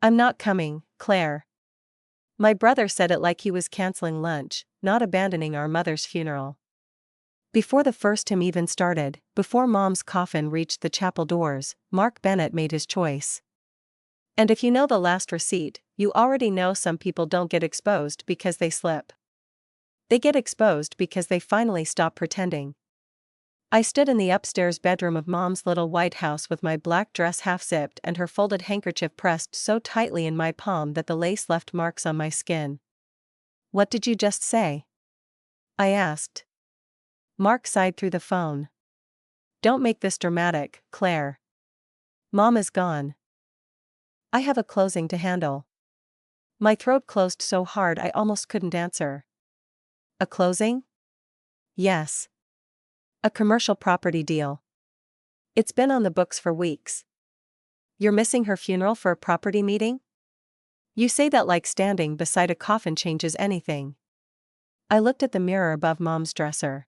I'm not coming, Claire. My brother said it like he was canceling lunch, not abandoning our mother's funeral. Before the first hymn even started, before Mom's coffin reached the chapel doors, Mark Bennett made his choice. And if you know the last receipt, you already know some people don't get exposed because they slip. They get exposed because they finally stop pretending. I stood in the upstairs bedroom of Mom's little white house with my black dress half-zipped and her folded handkerchief pressed so tightly in my palm that the lace left marks on my skin. "What did you just say?" I asked. Mark sighed through the phone. "Don't make this dramatic, Claire. Mom is gone. I have a closing to handle." My throat closed so hard I almost couldn't answer. "A closing?" "Yes. A commercial property deal. It's been on the books for weeks." "You're missing her funeral for a property meeting?" "You say that like standing beside a coffin changes anything." I looked at the mirror above Mom's dresser.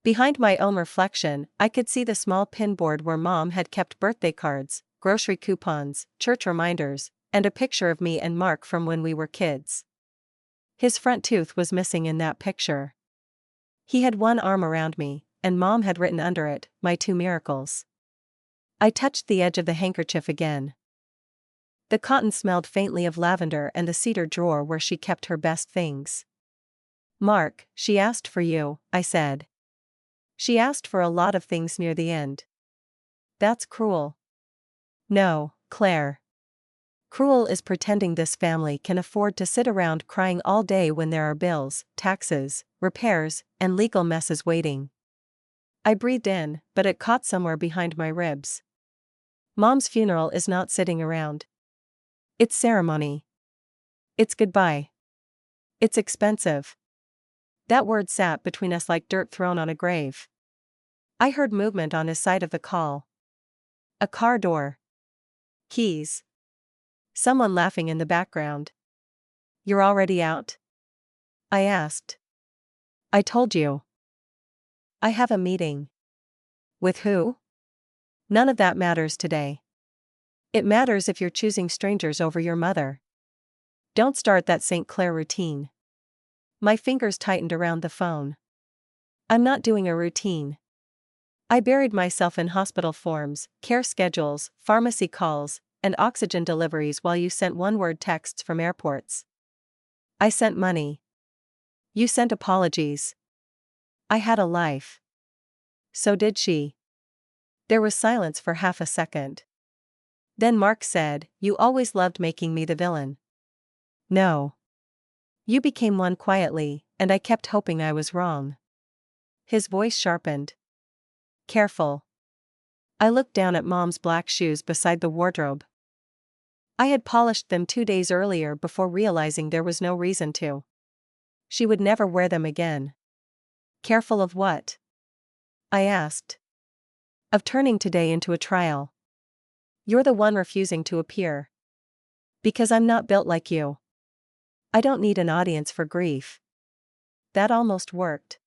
Behind my own reflection, I could see the small pinboard where Mom had kept birthday cards, grocery coupons, church reminders, and a picture of me and Mark from when we were kids. His front tooth was missing in that picture. He had one arm around me, and Mom had written under it, "My two miracles." I touched the edge of the handkerchief again. The cotton smelled faintly of lavender and the cedar drawer where she kept her best things. "Mark, she asked for you," I said. "She asked for a lot of things near the end." "That's cruel." "No, Claire. Cruel is pretending this family can afford to sit around crying all day when there are bills, taxes, repairs, and legal messes waiting." I breathed in, but it caught somewhere behind my ribs. Mom's funeral is not sitting around. It's ceremony. It's goodbye. It's expensive. That word sat between us like dirt thrown on a grave. I heard movement on his side of the call. A car door. Keys. Someone laughing in the background. "You're already out?" I asked. "I told you. I have a meeting." "With who?" "None of that matters today. It matters if you're choosing strangers over your mother. Don't start that St. Clair routine." My fingers tightened around the phone. "I'm not doing a routine." I buried myself in hospital forms, care schedules, pharmacy calls, and oxygen deliveries while you sent one-word texts from airports. I sent money. You sent apologies. I had a life. So did she. There was silence for half a second. Then Mark said, "You always loved making me the villain." "No. You became one quietly, and I kept hoping I was wrong." His voice sharpened. "Careful." I looked down at Mom's black shoes beside the wardrobe. I had polished them 2 days earlier before realizing there was no reason to. She would never wear them again. "Careful of what?" I asked. "Of turning today into a trial. You're the one refusing to appear. Because I'm not built like you. I don't need an audience for grief." That almost worked.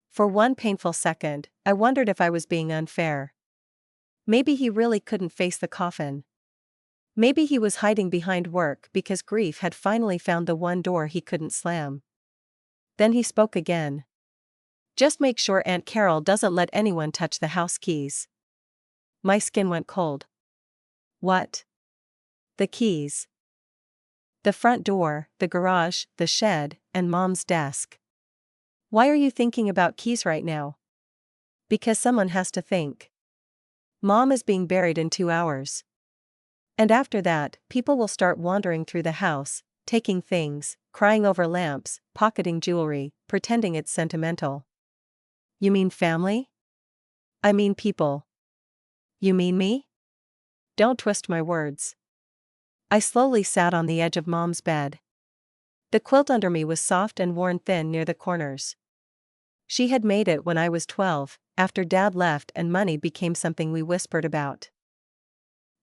For one painful second, I wondered if I was being unfair. Maybe he really couldn't face the coffin. Maybe he was hiding behind work because grief had finally found the one door he couldn't slam. Then he spoke again. "Just make sure Aunt Carol doesn't let anyone touch the house keys." My skin went cold. "What?" "The keys. The front door, the garage, the shed, and Mom's desk." "Why are you thinking about keys right now?" "Because someone has to think. Mom is being buried in 2 hours. And after that, people will start wandering through the house, taking things, crying over lamps, pocketing jewelry, pretending it's sentimental." "You mean family?" "I mean people." "You mean me?" "Don't twist my words." I slowly sat on the edge of Mom's bed. The quilt under me was soft and worn thin near the corners. She had made it when I was 12, after Dad left and money became something we whispered about.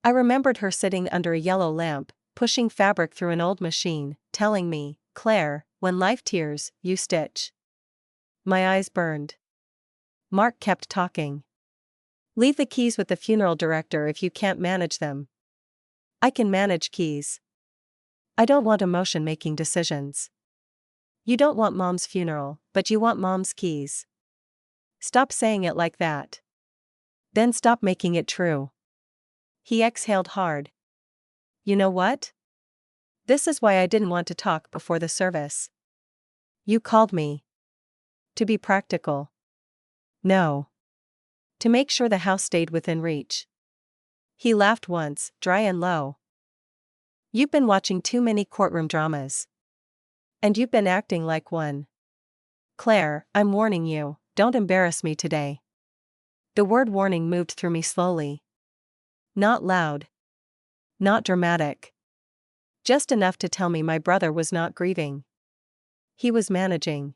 I remembered her sitting under a yellow lamp, pushing fabric through an old machine, telling me, "Claire, when life tears, you stitch." My eyes burned. Mark kept talking. "Leave the keys with the funeral director if you can't manage them." I can manage keys. I don't want emotion making decisions. You don't want mom's funeral, but you want mom's keys. Stop saying it like that. Then stop making it true. He exhaled hard. You know what? This is why I didn't want to talk before the service. You called me. To be practical. No. To make sure the house stayed within reach. He laughed once, dry and low. You've been watching too many courtroom dramas. And you've been acting like one. Claire, I'm warning you, don't embarrass me today. The word warning moved through me slowly. Not loud. Not dramatic. Just enough to tell me my brother was not grieving. He was managing.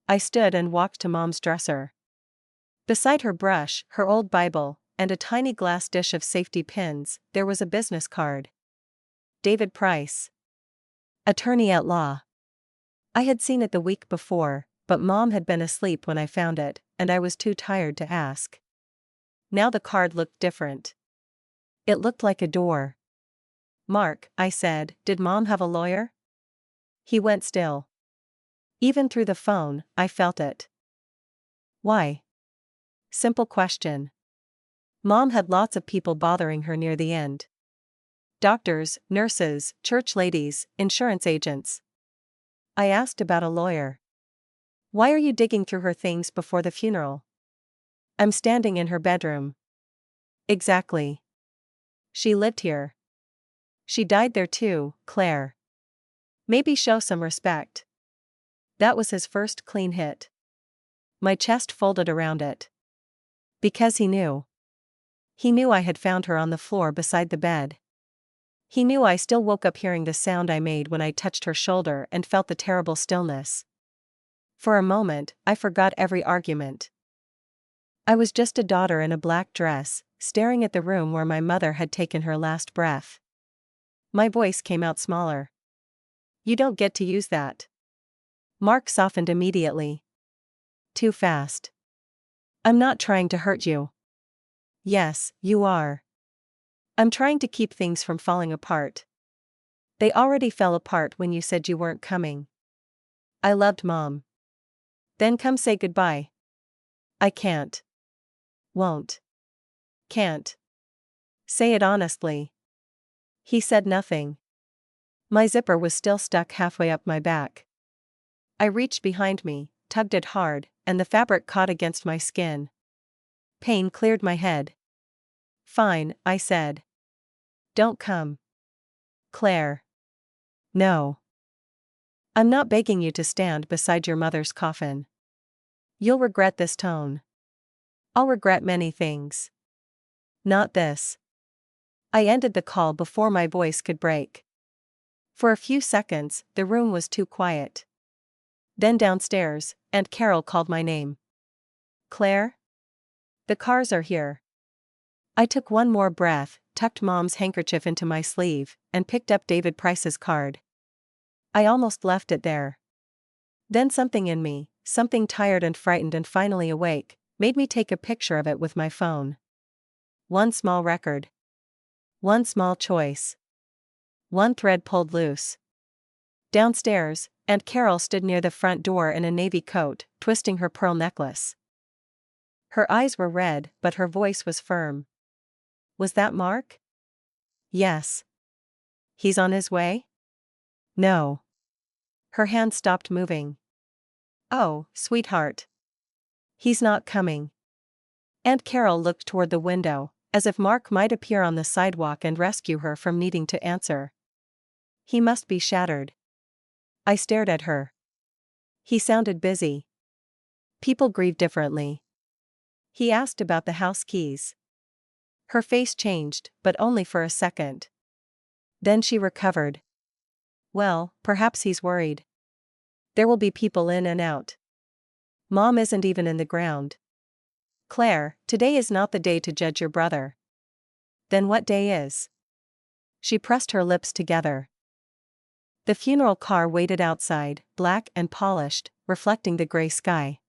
I stood and walked to Mom's dresser. Beside her brush, her old Bible, and a tiny glass dish of safety pins, there was a business card. David Price. Attorney at law. I had seen it the week before, but Mom had been asleep when I found it, and I was too tired to ask. Now the card looked different. It looked like a door. Mark, I said, did Mom have a lawyer? He went still. Even through the phone, I felt it. Why? Simple question. Mom had lots of people bothering her near the end. Doctors, nurses, church ladies, insurance agents. I asked about a lawyer. Why are you digging through her things before the funeral? I'm standing in her bedroom. Exactly. She lived here. She died there too, Claire. Maybe show some respect. That was his first clean hit. My chest folded around it. Because he knew. He knew I had found her on the floor beside the bed. He knew I still woke up hearing the sound I made when I touched her shoulder and felt the terrible stillness. For a moment, I forgot every argument. I was just a daughter in a black dress, staring at the room where my mother had taken her last breath. My voice came out smaller. You don't get to use that. Mark softened immediately. Too fast. I'm not trying to hurt you. Yes, you are. I'm trying to keep things from falling apart. They already fell apart when you said you weren't coming. I loved Mom. Then come say goodbye. I can't. Won't. Can't. Say it honestly. He said nothing. My zipper was still stuck halfway up my back. I reached behind me, tugged it hard, and the fabric caught against my skin. Pain cleared my head. Fine, I said. Don't come. Claire. No. I'm not begging you to stand beside your mother's coffin. You'll regret this tone. I'll regret many things. Not this. I ended the call before my voice could break. For a few seconds, the room was too quiet. Then downstairs, Aunt Carol called my name. Claire? The cars are here. I took one more breath, tucked Mom's handkerchief into my sleeve, and picked up David Price's card. I almost left it there. Then something in me, something tired and frightened and finally awake, made me take a picture of it with my phone. One small record. One small choice. One thread pulled loose. Downstairs, Aunt Carol stood near the front door in a navy coat, twisting her pearl necklace. Her eyes were red, but her voice was firm. Was that Mark? Yes. He's on his way? No. Her hand stopped moving. Oh, sweetheart. He's not coming. Aunt Carol looked toward the window, as if Mark might appear on the sidewalk and rescue her from needing to answer. He must be shattered. I stared at her. He sounded busy. People grieve differently. He asked about the house keys. Her face changed, but only for a second. Then she recovered. Well, perhaps he's worried. There will be people in and out. Mom isn't even in the ground. Claire, today is not the day to judge your brother. Then what day is? She pressed her lips together. The funeral car waited outside, black and polished, reflecting the gray sky.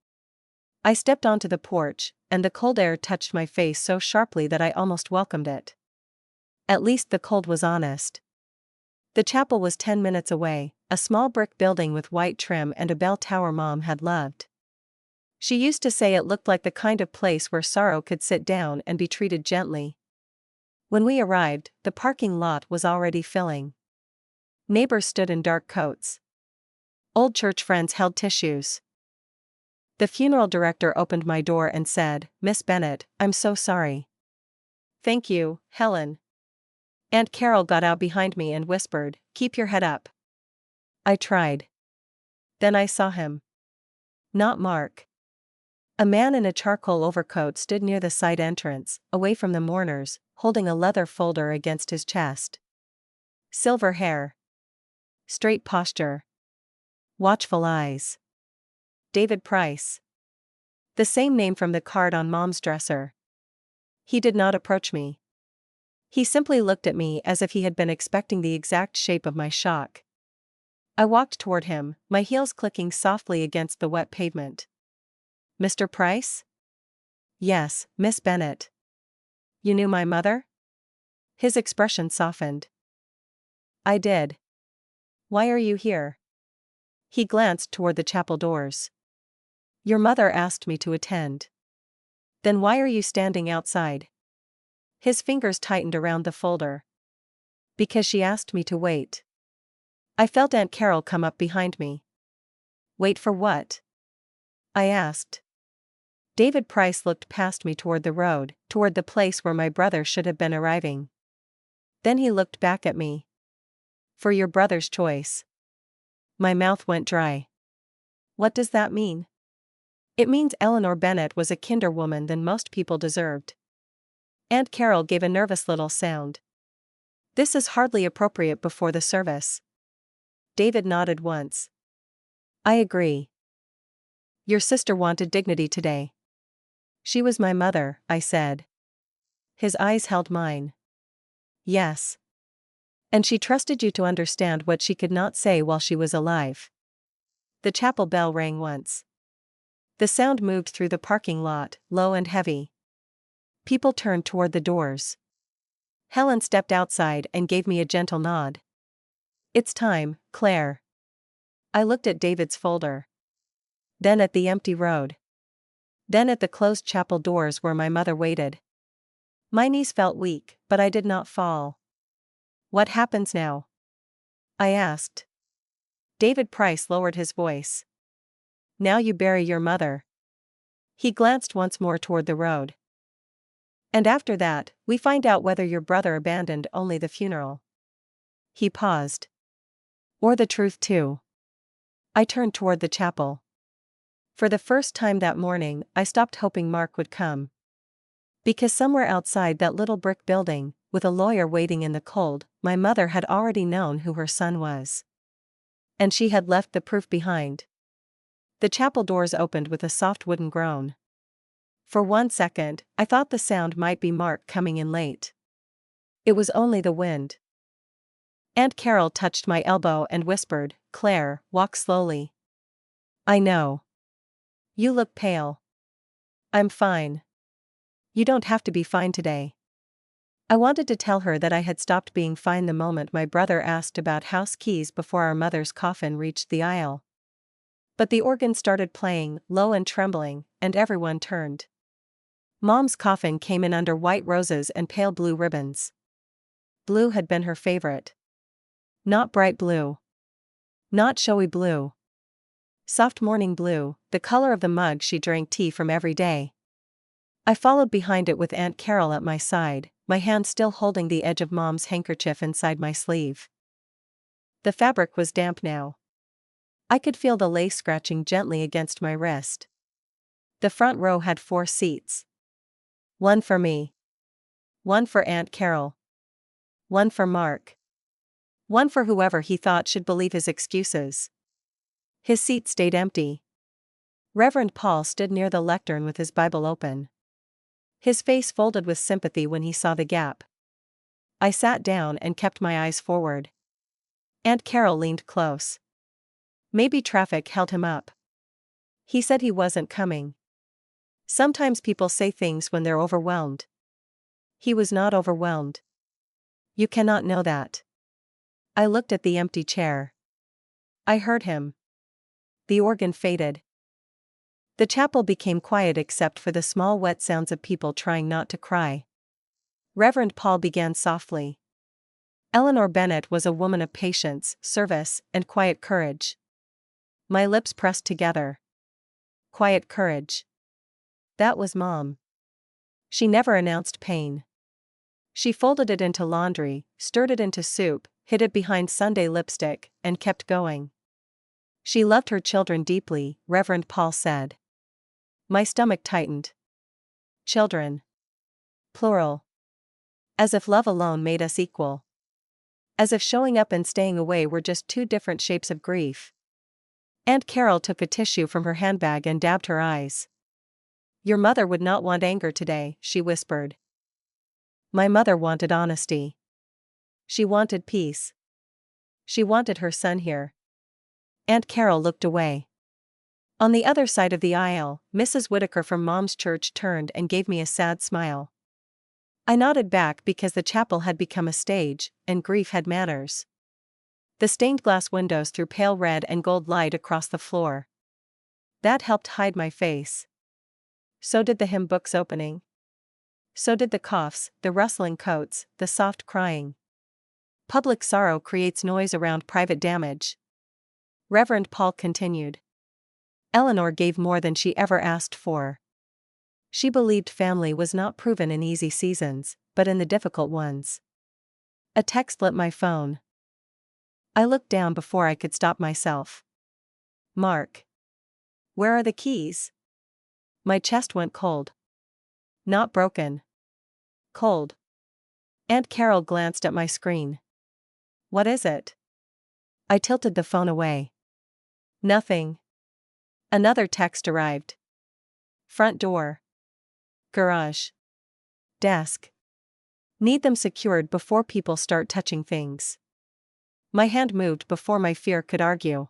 I stepped onto the porch, and the cold air touched my face so sharply that I almost welcomed it. At least the cold was honest. The chapel was 10 minutes away, a small brick building with white trim and a bell tower Mom had loved. She used to say it looked like the kind of place where sorrow could sit down and be treated gently. When we arrived, the parking lot was already filling. Neighbors stood in dark coats. Old church friends held tissues. The funeral director opened my door and said, "Miss Bennett, I'm so sorry." "Thank you, Helen." Aunt Carol got out behind me and whispered, "Keep your head up." I tried. Then I saw him. Not Mark. A man in a charcoal overcoat stood near the side entrance, away from the mourners, holding a leather folder against his chest. Silver hair. Straight posture. Watchful eyes. David Price. The same name from the card on Mom's dresser. He did not approach me. He simply looked at me as if he had been expecting the exact shape of my shock. I walked toward him, my heels clicking softly against the wet pavement. "Mr. Price?" "Yes, Miss Bennett." "You knew my mother?" His expression softened. "I did." "Why are you here?" He glanced toward the chapel doors. "Your mother asked me to attend." "Then why are you standing outside?" His fingers tightened around the folder. "Because she asked me to wait." I felt Aunt Carol come up behind me. "Wait for what?" I asked. David Price looked past me toward the road, toward the place where my brother should have been arriving. Then he looked back at me. "For your brother's choice." My mouth went dry. What does that mean? It means Eleanor Bennett was a kinder woman than most people deserved. Aunt Carol gave a nervous little sound. "This is hardly appropriate before the service." David nodded once. "I agree. Your sister wanted dignity today." "She was my mother," I said. His eyes held mine. "Yes. And she trusted you to understand what she could not say while she was alive." The chapel bell rang once. The sound moved through the parking lot, low and heavy. People turned toward the doors. Helen stepped outside and gave me a gentle nod. "It's time, Claire." I looked at David's folder. Then at the empty road. Then at the closed chapel doors where my mother waited. My knees felt weak, but I did not fall. "What happens now?" I asked. David Price lowered his voice. "Now you bury your mother." He glanced once more toward the road. "And after that, we find out whether your brother abandoned only the funeral." He paused. "Or the truth too." I turned toward the chapel. For the first time that morning, I stopped hoping Mark would come. Because somewhere outside that little brick building, with a lawyer waiting in the cold, my mother had already known who her son was. And she had left the proof behind. The chapel doors opened with a soft wooden groan. For 1 second, I thought the sound might be Mark coming in late. It was only the wind. Aunt Carol touched my elbow and whispered, "Claire, walk slowly." "I know. You look pale." "I'm fine." "You don't have to be fine today." I wanted to tell her that I had stopped being fine the moment my brother asked about house keys before our mother's coffin reached the aisle. But the organ started playing, low and trembling, and everyone turned. Mom's coffin came in under white roses and pale blue ribbons. Blue had been her favorite. Not bright blue. Not showy blue. Soft morning blue, the color of the mug she drank tea from every day. I followed behind it with Aunt Carol at my side, my hand still holding the edge of Mom's handkerchief inside my sleeve. The fabric was damp now. I could feel the lace scratching gently against my wrist. The front row had 4 seats. One for me. One for Aunt Carol. One for Mark. One for whoever he thought should believe his excuses. His seat stayed empty. Reverend Paul stood near the lectern with his Bible open. His face folded with sympathy when he saw the gap. I sat down and kept my eyes forward. Aunt Carol leaned close. Maybe traffic held him up. He said he wasn't coming. Sometimes people say things when they're overwhelmed. He was not overwhelmed. You cannot know that. I looked at the empty chair. I heard him. The organ faded. The chapel became quiet except for the small wet sounds of people trying not to cry. Reverend Paul began softly. Eleanor Bennett was a woman of patience, service, and quiet courage. My lips pressed together. Quiet courage. That was Mom. She never announced pain. She folded it into laundry, stirred it into soup, hid it behind Sunday lipstick, and kept going. She loved her children deeply, Reverend Paul said. My stomach tightened. Children. Plural. As if love alone made us equal. As if showing up and staying away were just two different shapes of grief. Aunt Carol took a tissue from her handbag and dabbed her eyes. Your mother would not want anger today, she whispered. My mother wanted honesty. She wanted peace. She wanted her son here. Aunt Carol looked away. On the other side of the aisle, Mrs. Whitaker from Mom's church turned and gave me a sad smile. I nodded back because the chapel had become a stage, and grief had manners. The stained glass windows threw pale red and gold light across the floor. That helped hide my face. So did the hymn book's opening. So did the coughs, the rustling coats, the soft crying. Public sorrow creates noise around private damage. Reverend Paul continued. Eleanor gave more than she ever asked for. She believed family was not proven in easy seasons, but in the difficult ones. A text lit my phone. I looked down before I could stop myself. Mark. Where are the keys? My chest went cold. Not broken. Cold. Aunt Carol glanced at my screen. What is it? I tilted the phone away. Nothing. Another text arrived. Front door. Garage. Desk. Need them secured before people start touching things. My hand moved before my fear could argue.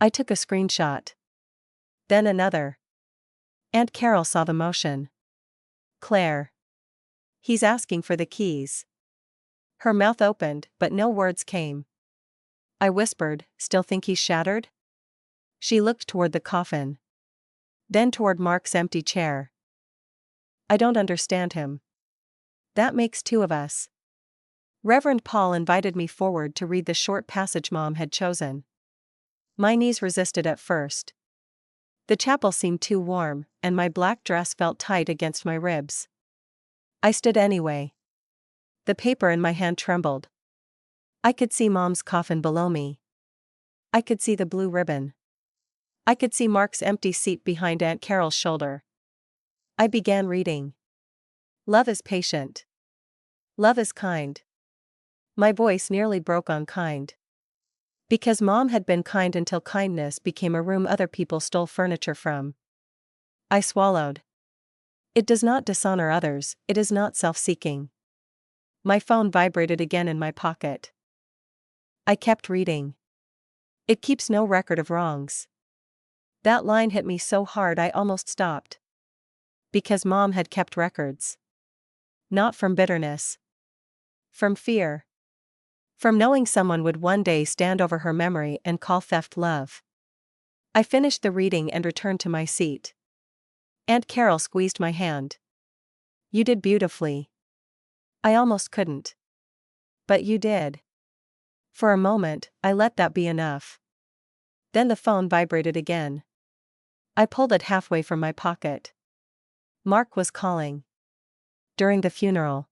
I took a screenshot. Then another. Aunt Carol saw the motion. Claire. He's asking for the keys. Her mouth opened, but no words came. I whispered, still think he's shattered? She looked toward the coffin. Then toward Mark's empty chair. I don't understand him. That makes two of us. Reverend Paul invited me forward to read the short passage Mom had chosen. My knees resisted at first. The chapel seemed too warm, and my black dress felt tight against my ribs. I stood anyway. The paper in my hand trembled. I could see Mom's coffin below me. I could see the blue ribbon. I could see Mark's empty seat behind Aunt Carol's shoulder. I began reading. Love is patient. Love is kind. My voice nearly broke on kind. Because Mom had been kind until kindness became a room other people stole furniture from. I swallowed. It does not dishonor others, it is not self-seeking. My phone vibrated again in my pocket. I kept reading. It keeps no record of wrongs. That line hit me so hard I almost stopped. Because Mom had kept records. Not from bitterness. From fear. From knowing someone would one day stand over her memory and call theft love. I finished the reading and returned to my seat. Aunt Carol squeezed my hand. You did beautifully. I almost couldn't. But you did. For a moment, I let that be enough. Then the phone vibrated again. I pulled it halfway from my pocket. Mark was calling. During the funeral.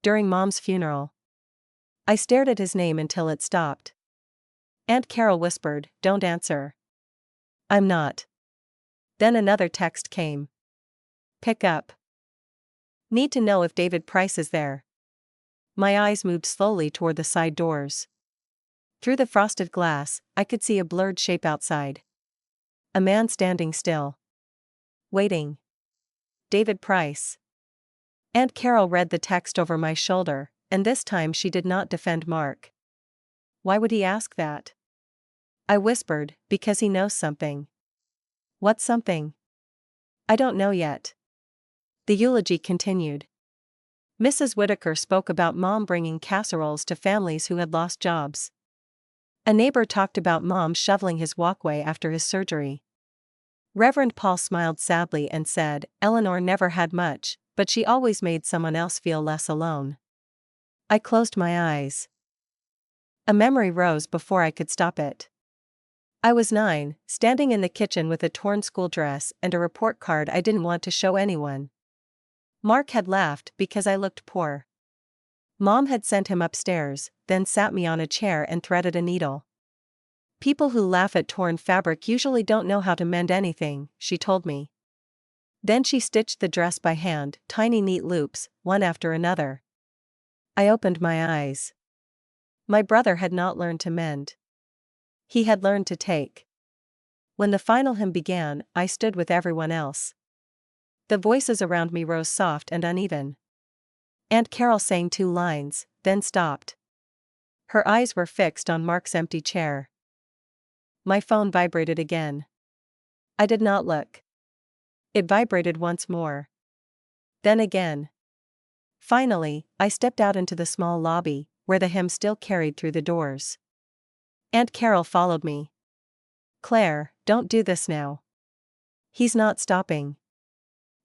During Mom's funeral. I stared at his name until it stopped. Aunt Carol whispered, "Don't answer." I'm not. Then another text came. Pick up. Need to know if David Price is there. My eyes moved slowly toward the side doors. Through the frosted glass, I could see a blurred shape outside. A man standing still. Waiting. David Price. Aunt Carol read the text over my shoulder, and this time she did not defend Mark. Why would he ask that? I whispered, because he knows something. What something? I don't know yet. The eulogy continued. Mrs. Whitaker spoke about Mom bringing casseroles to families who had lost jobs. A neighbor talked about Mom shoveling his walkway after his surgery. Reverend Paul smiled sadly and said, Eleanor never had much, but she always made someone else feel less alone. I closed my eyes. A memory rose before I could stop it. I was 9, standing in the kitchen with a torn school dress and a report card I didn't want to show anyone. Mark had laughed because I looked poor. Mom had sent him upstairs, then sat me on a chair and threaded a needle. People who laugh at torn fabric usually don't know how to mend anything, she told me. Then she stitched the dress by hand, tiny neat loops, one after another. I opened my eyes. My brother had not learned to mend. He had learned to take. When the final hymn began, I stood with everyone else. The voices around me rose soft and uneven. Aunt Carol sang 2 lines, then stopped. Her eyes were fixed on Mark's empty chair. My phone vibrated again. I did not look. It vibrated once more. Then again. Finally, I stepped out into the small lobby, where the hymn still carried through the doors. Aunt Carol followed me. Claire, don't do this now. He's not stopping.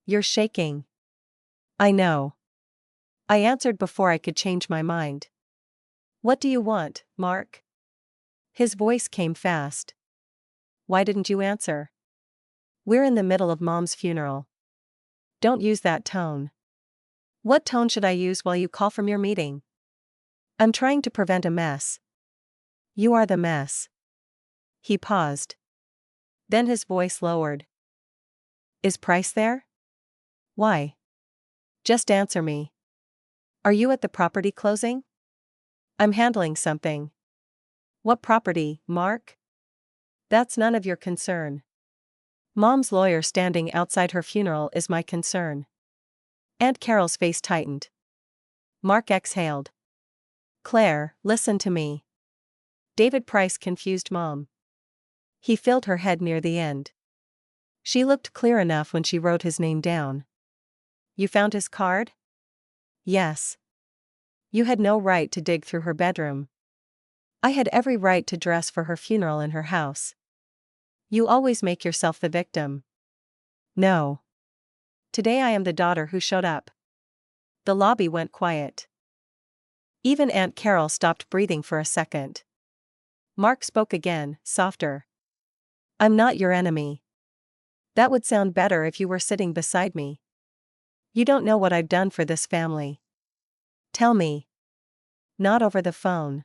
You're shaking. I know. I answered before I could change my mind. What do you want, Mark? His voice came fast. Why didn't you answer? We're in the middle of Mom's funeral. Don't use that tone. What tone should I use while you call from your meeting? I'm trying to prevent a mess. You are the mess. He paused. Then his voice lowered. Is Price there? Why? Just answer me. Are you at the property closing? I'm handling something. What property, Mark? That's none of your concern. Mom's lawyer standing outside her funeral is my concern. Aunt Carol's face tightened. Mark exhaled. Claire, listen to me. David Price confused Mom. He filled her head near the end. She looked clear enough when she wrote his name down. You found his card? Yes. You had no right to dig through her bedroom. I had every right to dress for her funeral in her house. You always make yourself the victim. No. Today I am the daughter who showed up. The lobby went quiet. Even Aunt Carol stopped breathing for a second. Mark spoke again, softer. I'm not your enemy. That would sound better if you were sitting beside me. You don't know what I've done for this family. Tell me. Not over the phone.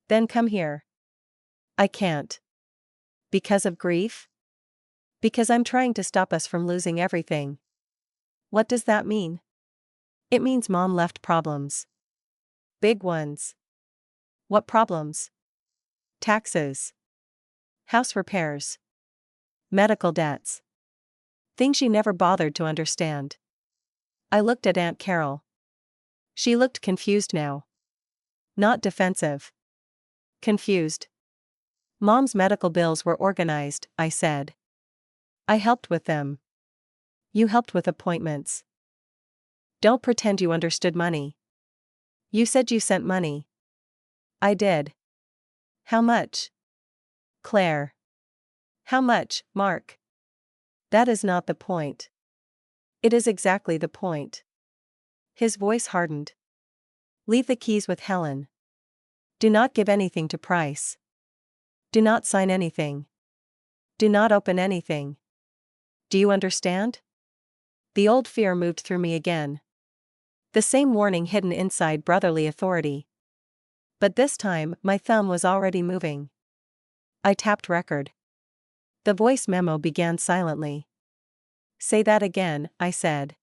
Then come here. I can't. Because of grief? Because I'm trying to stop us from losing everything. What does that mean? It means Mom left problems. Big ones. What problems? Taxes. House repairs. Medical debts. Things she never bothered to understand. I looked at Aunt Carol. She looked confused now. Not defensive. Confused. Mom's medical bills were organized, I said. I helped with them. You helped with appointments. Don't pretend you understood money. You said you sent money. I did. How much? Claire. How much, Mark? That is not the point. It is exactly the point. His voice hardened. Leave the keys with Helen. Do not give anything to Price. Do not sign anything. Do not open anything. Do you understand? The old fear moved through me again. The same warning hidden inside brotherly authority. But this time, my thumb was already moving. I tapped record. The voice memo began silently. Say that again, I said.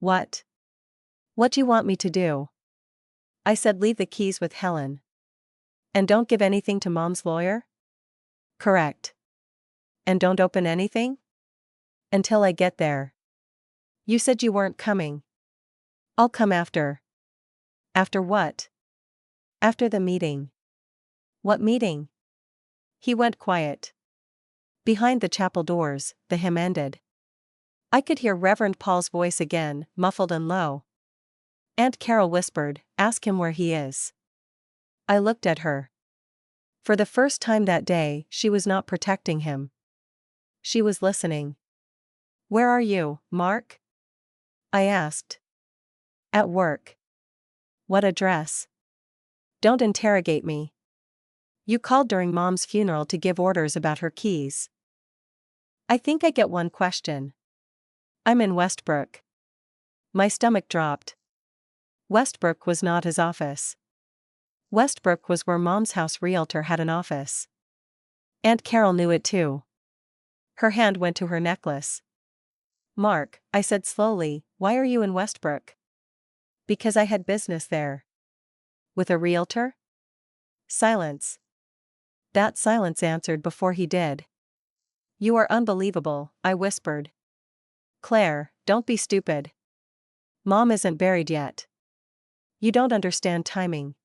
What? What do you want me to do? I said leave the keys with Helen. And don't give anything to Mom's lawyer? Correct. And don't open anything? Until I get there. You said you weren't coming. I'll come after. After what? After the meeting. What meeting? He went quiet. Behind the chapel doors, the hymn ended. I could hear Reverend Paul's voice again, muffled and low. Aunt Carol whispered, "Ask him where he is." I looked at her. For the first time that day, she was not protecting him. She was listening. "Where are you, Mark?" I asked. "At work." "What address?" "Don't interrogate me. You called during Mom's funeral to give orders about her keys." "I think I get one question." "I'm in Westbrook." My stomach dropped. Westbrook was not his office. Westbrook was where Mom's house realtor had an office. Aunt Carol knew it too. Her hand went to her necklace. "Mark," I said slowly, "why are you in Westbrook?" "Because I had business there." "With a realtor?" Silence. That silence answered before he did. "You are unbelievable," I whispered. "Claire, don't be stupid. Mom isn't buried yet. You don't understand timing."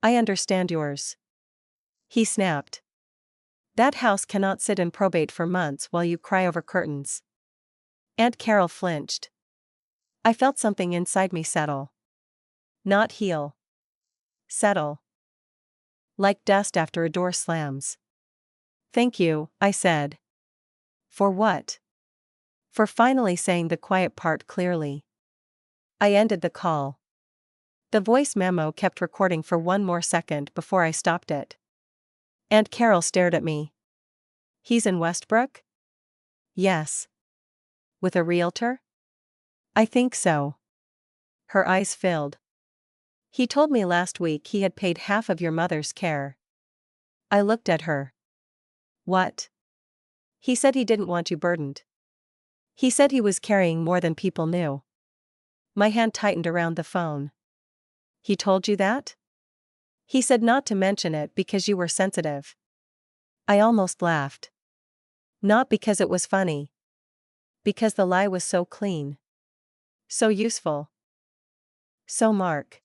"I understand yours." He snapped. "That house cannot sit in probate for months while you cry over curtains." Aunt Carol flinched. I felt something inside me settle. Not heal. Settle. Like dust after a door slams. "Thank you," I said. "For what?" "For finally saying the quiet part clearly." I ended the call. The voice memo kept recording for one more second before I stopped it. Aunt Carol stared at me. "He's in Westbrook?" "Yes." "With a realtor?" "I think so." Her eyes filled. "He told me last week he had paid half of your mother's care." I looked at her. "What?" "He said he didn't want you burdened. He said he was carrying more than people knew." My hand tightened around the phone. "He told you that?" "He said not to mention it because you were sensitive." I almost laughed. Not because it was funny. Because the lie was so clean. So useful. "So Mark.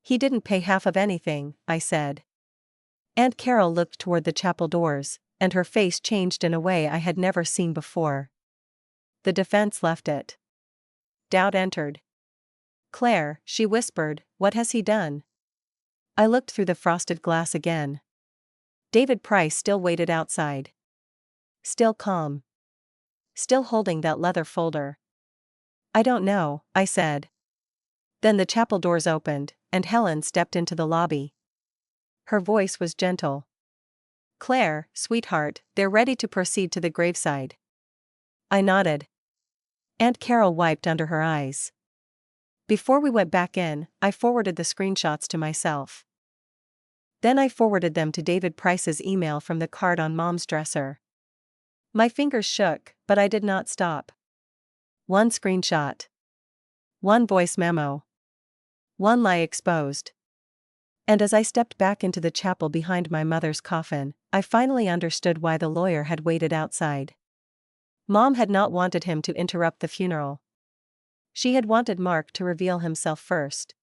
He didn't pay half of anything," I said. Aunt Carol looked toward the chapel doors, and her face changed in a way I had never seen before. The defense left it. Doubt entered. "Claire," she whispered, "what has he done?" I looked through the frosted glass again. David Price still waited outside. Still calm. Still holding that leather folder. "I don't know," I said. Then the chapel doors opened, and Helen stepped into the lobby. Her voice was gentle. "Claire, sweetheart, they're ready to proceed to the graveside." I nodded. Aunt Carol wiped under her eyes. Before we went back in, I forwarded the screenshots to myself. Then I forwarded them to David Price's email from the card on Mom's dresser. My fingers shook, but I did not stop. One screenshot. One voice memo. One lie exposed. And as I stepped back into the chapel behind my mother's coffin, I finally understood why the lawyer had waited outside. Mom had not wanted him to interrupt the funeral. She had wanted Mark to reveal himself first.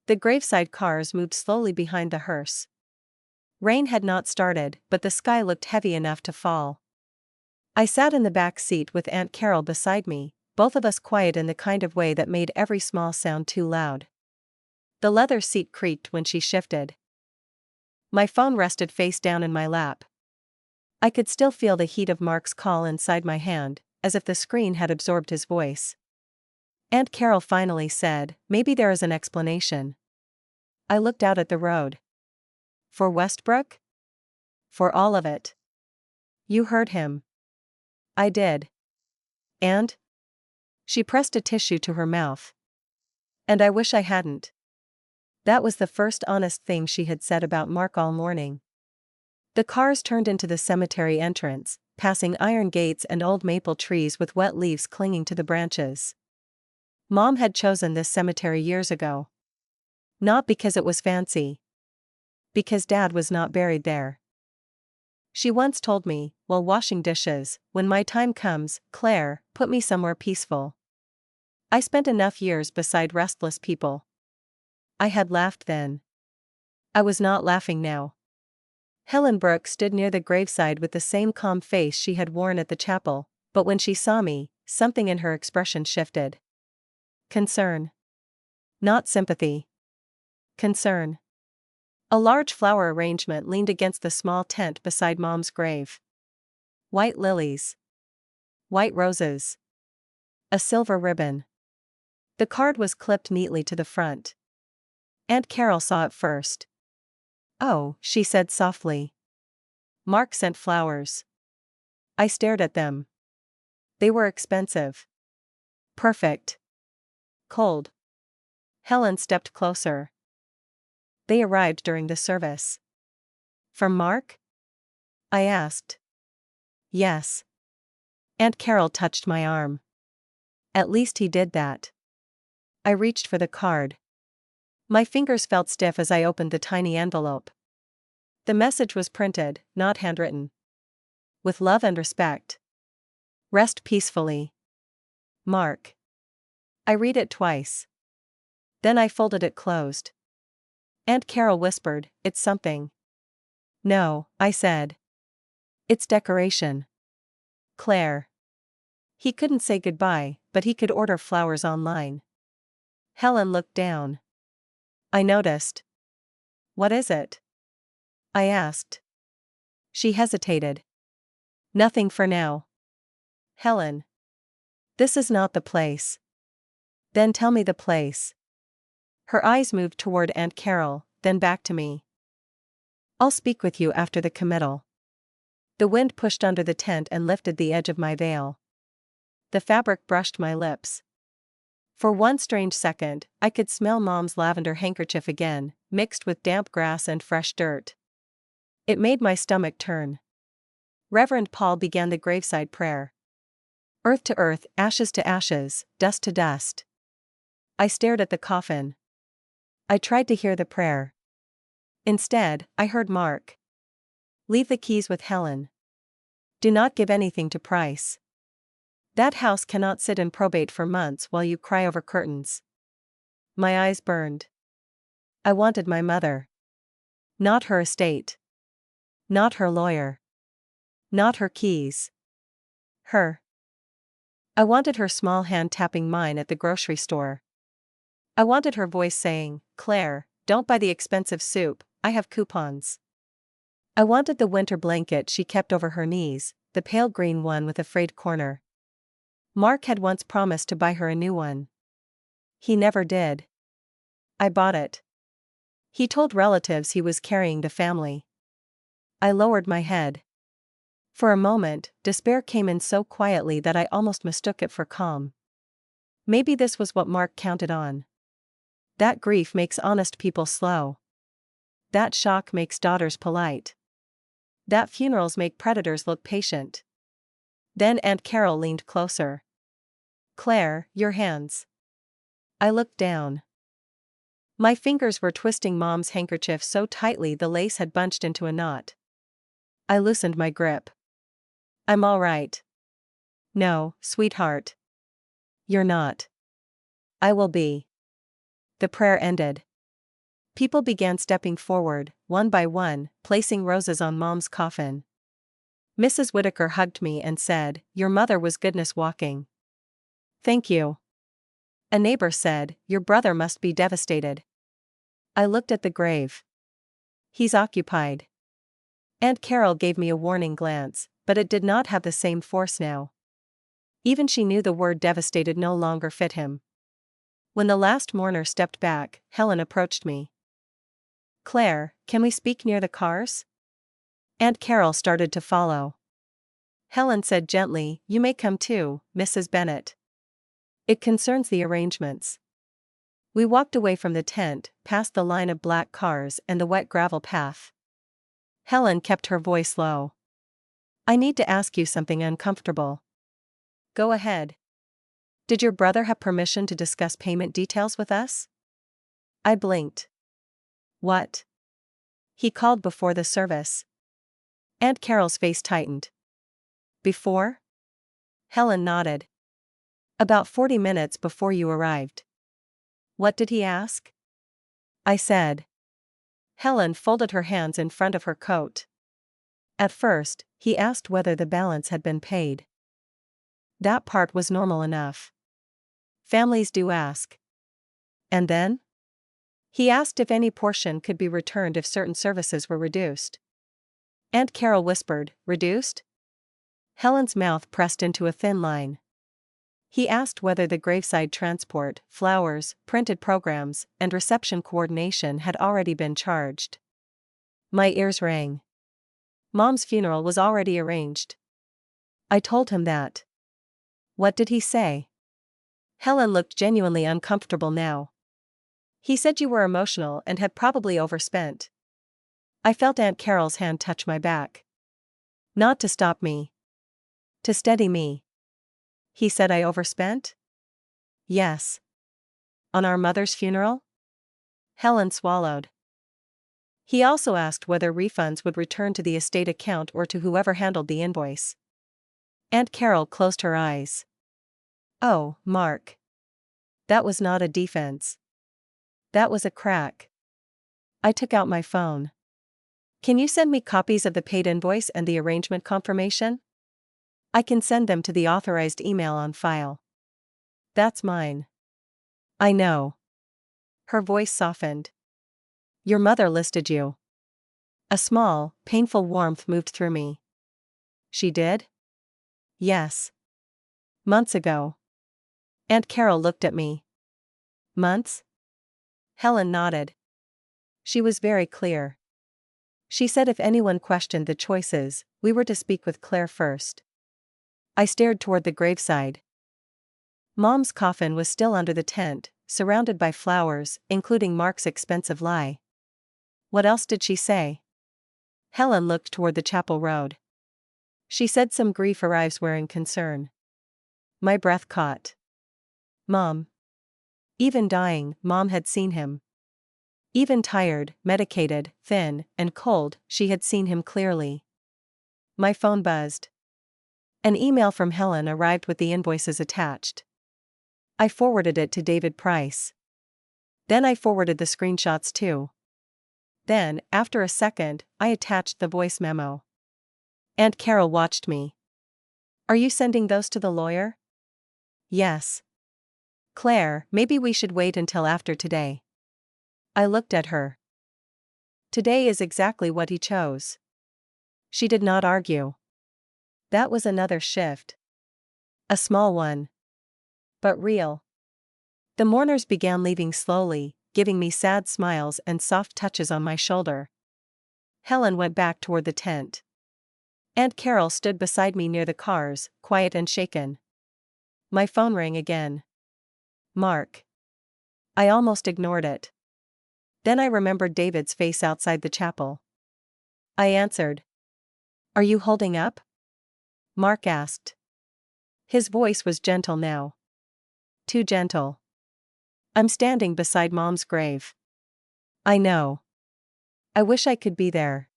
The graveside cars moved slowly behind the hearse. Rain had not started, but the sky looked heavy enough to fall. I sat in the back seat with Aunt Carol beside me, both of us quiet in the kind of way that made every small sound too loud. The leather seat creaked when she shifted. My phone rested face down in my lap. I could still feel the heat of Mark's call inside my hand, as if the screen had absorbed his voice. Aunt Carol finally said, "Maybe there is an explanation." I looked out at the road. "For Westbrook?" "For all of it." "You heard him." "I did." "And?" She pressed a tissue to her mouth. "And I wish I hadn't." That was the first honest thing she had said about Mark all morning. The cars turned into the cemetery entrance, passing iron gates and old maple trees with wet leaves clinging to the branches. Mom had chosen this cemetery years ago. Not because it was fancy. Because Dad was not buried there. She once told me, while washing dishes, "When my time comes, Claire, put me somewhere peaceful." I spent enough years beside restless people. I had laughed then. I was not laughing now. Helen Brooke stood near the graveside with the same calm face she had worn at the chapel, but when she saw me, something in her expression shifted. Concern. Not sympathy. Concern. A large flower arrangement leaned against the small tent beside Mom's grave. White lilies. White roses. A silver ribbon. The card was clipped neatly to the front. Aunt Carol saw it first. "Oh," she said softly. "Mark sent flowers." I stared at them. They were expensive. Perfect. Cold. Helen stepped closer. "They arrived during the service." "From Mark?" I asked. "Yes." Aunt Carol touched my arm. "At least he did that." I reached for the card. My fingers felt stiff as I opened the tiny envelope. The message was printed, not handwritten. "With love and respect. Rest peacefully. Mark." I read it twice. Then I folded it closed. Aunt Carol whispered, "It's something." "No," I said. "It's decoration. Claire." He couldn't say goodbye, but he could order flowers online. Helen looked down. I noticed. "What is it?" I asked. She hesitated. "Nothing for now." "Helen. This is not the place." "Then tell me the place." Her eyes moved toward Aunt Carol, then back to me. "I'll speak with you after the committal." The wind pushed under the tent and lifted the edge of my veil. The fabric brushed my lips. For one strange second, I could smell Mom's lavender handkerchief again, mixed with damp grass and fresh dirt. It made my stomach turn. Reverend Paul began the graveside prayer. "Earth to earth, ashes to ashes, dust to dust." I stared at the coffin. I tried to hear the prayer. Instead, I heard Mark. "Leave the keys with Helen. Do not give anything to Price. That house cannot sit in probate for months while you cry over curtains." My eyes burned. I wanted my mother. Not her estate. Not her lawyer. Not her keys. Her. I wanted her small hand tapping mine at the grocery store. I wanted her voice saying, "Claire, don't buy the expensive soup, I have coupons." I wanted the winter blanket she kept over her knees, the pale green one with a frayed corner. Mark had once promised to buy her a new one. He never did. I bought it. He told relatives he was carrying the family. I lowered my head. For a moment, despair came in so quietly that I almost mistook it for calm. Maybe this was what Mark counted on. That grief makes honest people slow. That shock makes daughters polite. That funerals make predators look patient. Then Aunt Carol leaned closer. "Claire, your hands." I looked down. My fingers were twisting Mom's handkerchief so tightly the lace had bunched into a knot. I loosened my grip. "I'm all right." "No, sweetheart. You're not." "I will be." The prayer ended. People began stepping forward, one by one, placing roses on Mom's coffin. Mrs. Whitaker hugged me and said, "Your mother was goodness walking." "Thank you." A neighbor said, "Your brother must be devastated." I looked at the grave. "He's occupied." Aunt Carol gave me a warning glance, but it did not have the same force now. Even she knew the word devastated no longer fit him. When the last mourner stepped back, Helen approached me. "Claire, can we speak near the cars?" Aunt Carol started to follow. Helen said gently, "You may come too, Mrs. Bennet. It concerns the arrangements." We walked away from the tent, past the line of black cars and the wet gravel path. Helen kept her voice low. "I need to ask you something uncomfortable." "Go ahead." "Did your brother have permission to discuss payment details with us?" I blinked. "What?" "He called before the service." Aunt Carol's face tightened. "Before?" Helen nodded. "About 40 minutes before you arrived." "What did he ask?" I said. Helen folded her hands in front of her coat. "At first, he asked whether the balance had been paid. That part was normal enough. Families do ask." And then? He asked if any portion could be returned if certain services were reduced. Aunt Carol whispered, "Reduced?" Helen's mouth pressed into a thin line. He asked whether the graveside transport, flowers, printed programs, and reception coordination had already been charged. My ears rang. Mom's funeral was already arranged. I told him that. What did he say? Helen looked genuinely uncomfortable now. He said you were emotional and had probably overspent. I felt Aunt Carol's hand touch my back. Not to stop me. To steady me. He said I overspent? Yes. On our mother's funeral? Helen swallowed. He also asked whether refunds would return to the estate account or to whoever handled the invoice. Aunt Carol closed her eyes. Oh, Mark. That was not a defense. That was a crack. I took out my phone. Can you send me copies of the paid invoice and the arrangement confirmation? I can send them to the authorized email on file. That's mine. I know. Her voice softened. Your mother listed you. A small, painful warmth moved through me. She did? Yes. Months ago. Aunt Carol looked at me. Months? Helen nodded. She was very clear. She said if anyone questioned the choices, we were to speak with Claire first. I stared toward the graveside. Mom's coffin was still under the tent, surrounded by flowers, including Mark's expensive lie. What else did she say? Helen looked toward the chapel road. She said some grief arrives wearing concern. My breath caught. Mom. Even dying, Mom had seen him. Even tired, medicated, thin, and cold, she had seen him clearly. My phone buzzed. An email from Helen arrived with the invoices attached. I forwarded it to David Price. Then I forwarded the screenshots too. Then, after a second, I attached the voice memo. Aunt Carol watched me. Are you sending those to the lawyer? Yes. Claire, maybe we should wait until after today. I looked at her. Today is exactly what he chose. She did not argue. That was another shift. A small one. But real. The mourners began leaving slowly, giving me sad smiles and soft touches on my shoulder. Helen went back toward the tent. Aunt Carol stood beside me near the cars, quiet and shaken. My phone rang again. Mark. I almost ignored it. Then I remembered David's face outside the chapel. I answered. Are you holding up? Mark asked. His voice was gentle now. Too gentle. I'm standing beside Mom's grave. I know. I wish I could be there.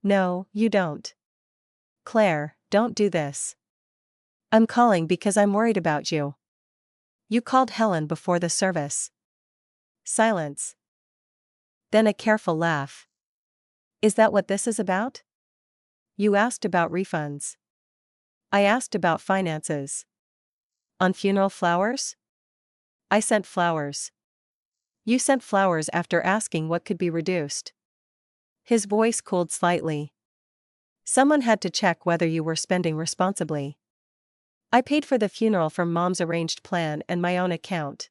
No, you don't. Claire, don't do this. I'm calling because I'm worried about you. You called Helen before the service. Silence. Then a careful laugh. Is that what this is about? You asked about refunds. I asked about finances. On funeral flowers? I sent flowers. You sent flowers after asking what could be reduced. His voice cooled slightly. Someone had to check whether you were spending responsibly. I paid for the funeral from Mom's arranged plan and my own account.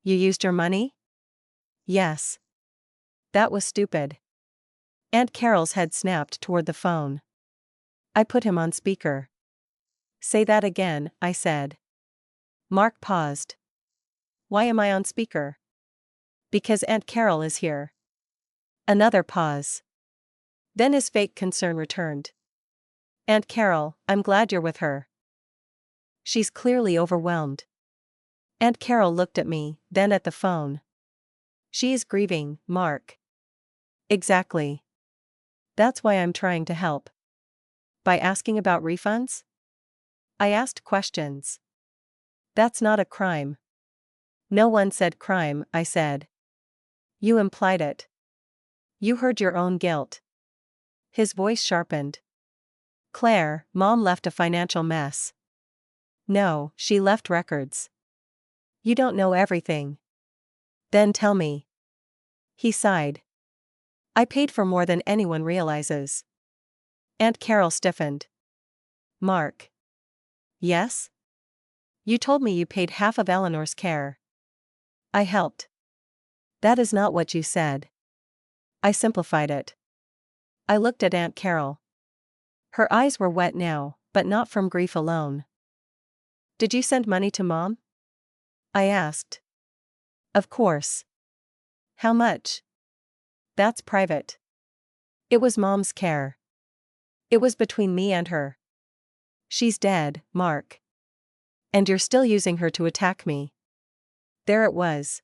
You used your money? Yes. That was stupid. Aunt Carol's head snapped toward the phone. I put him on speaker. Say that again, I said. Mark paused. Why am I on speaker? Because Aunt Carol is here. Another pause. Then his fake concern returned. Aunt Carol, I'm glad you're with her. She's clearly overwhelmed. Aunt Carol looked at me, then at the phone. She is grieving, Mark. Exactly. That's why I'm trying to help. By asking about refunds? I asked questions. That's not a crime. No one said crime, I said. You implied it. You heard your own guilt. His voice sharpened. Claire, Mom left a financial mess. No, she left records. You don't know everything. Then tell me. He sighed. I paid for more than anyone realizes. Aunt Carol stiffened. Mark. Yes? You told me you paid half of Eleanor's care. I helped. That is not what you said. I simplified it. I looked at Aunt Carol. Her eyes were wet now, but not from grief alone. Did you send money to Mom? I asked. Of course. How much? That's private. It was Mom's care. It was between me and her. She's dead, Mark. And you're still using her to attack me. There it was.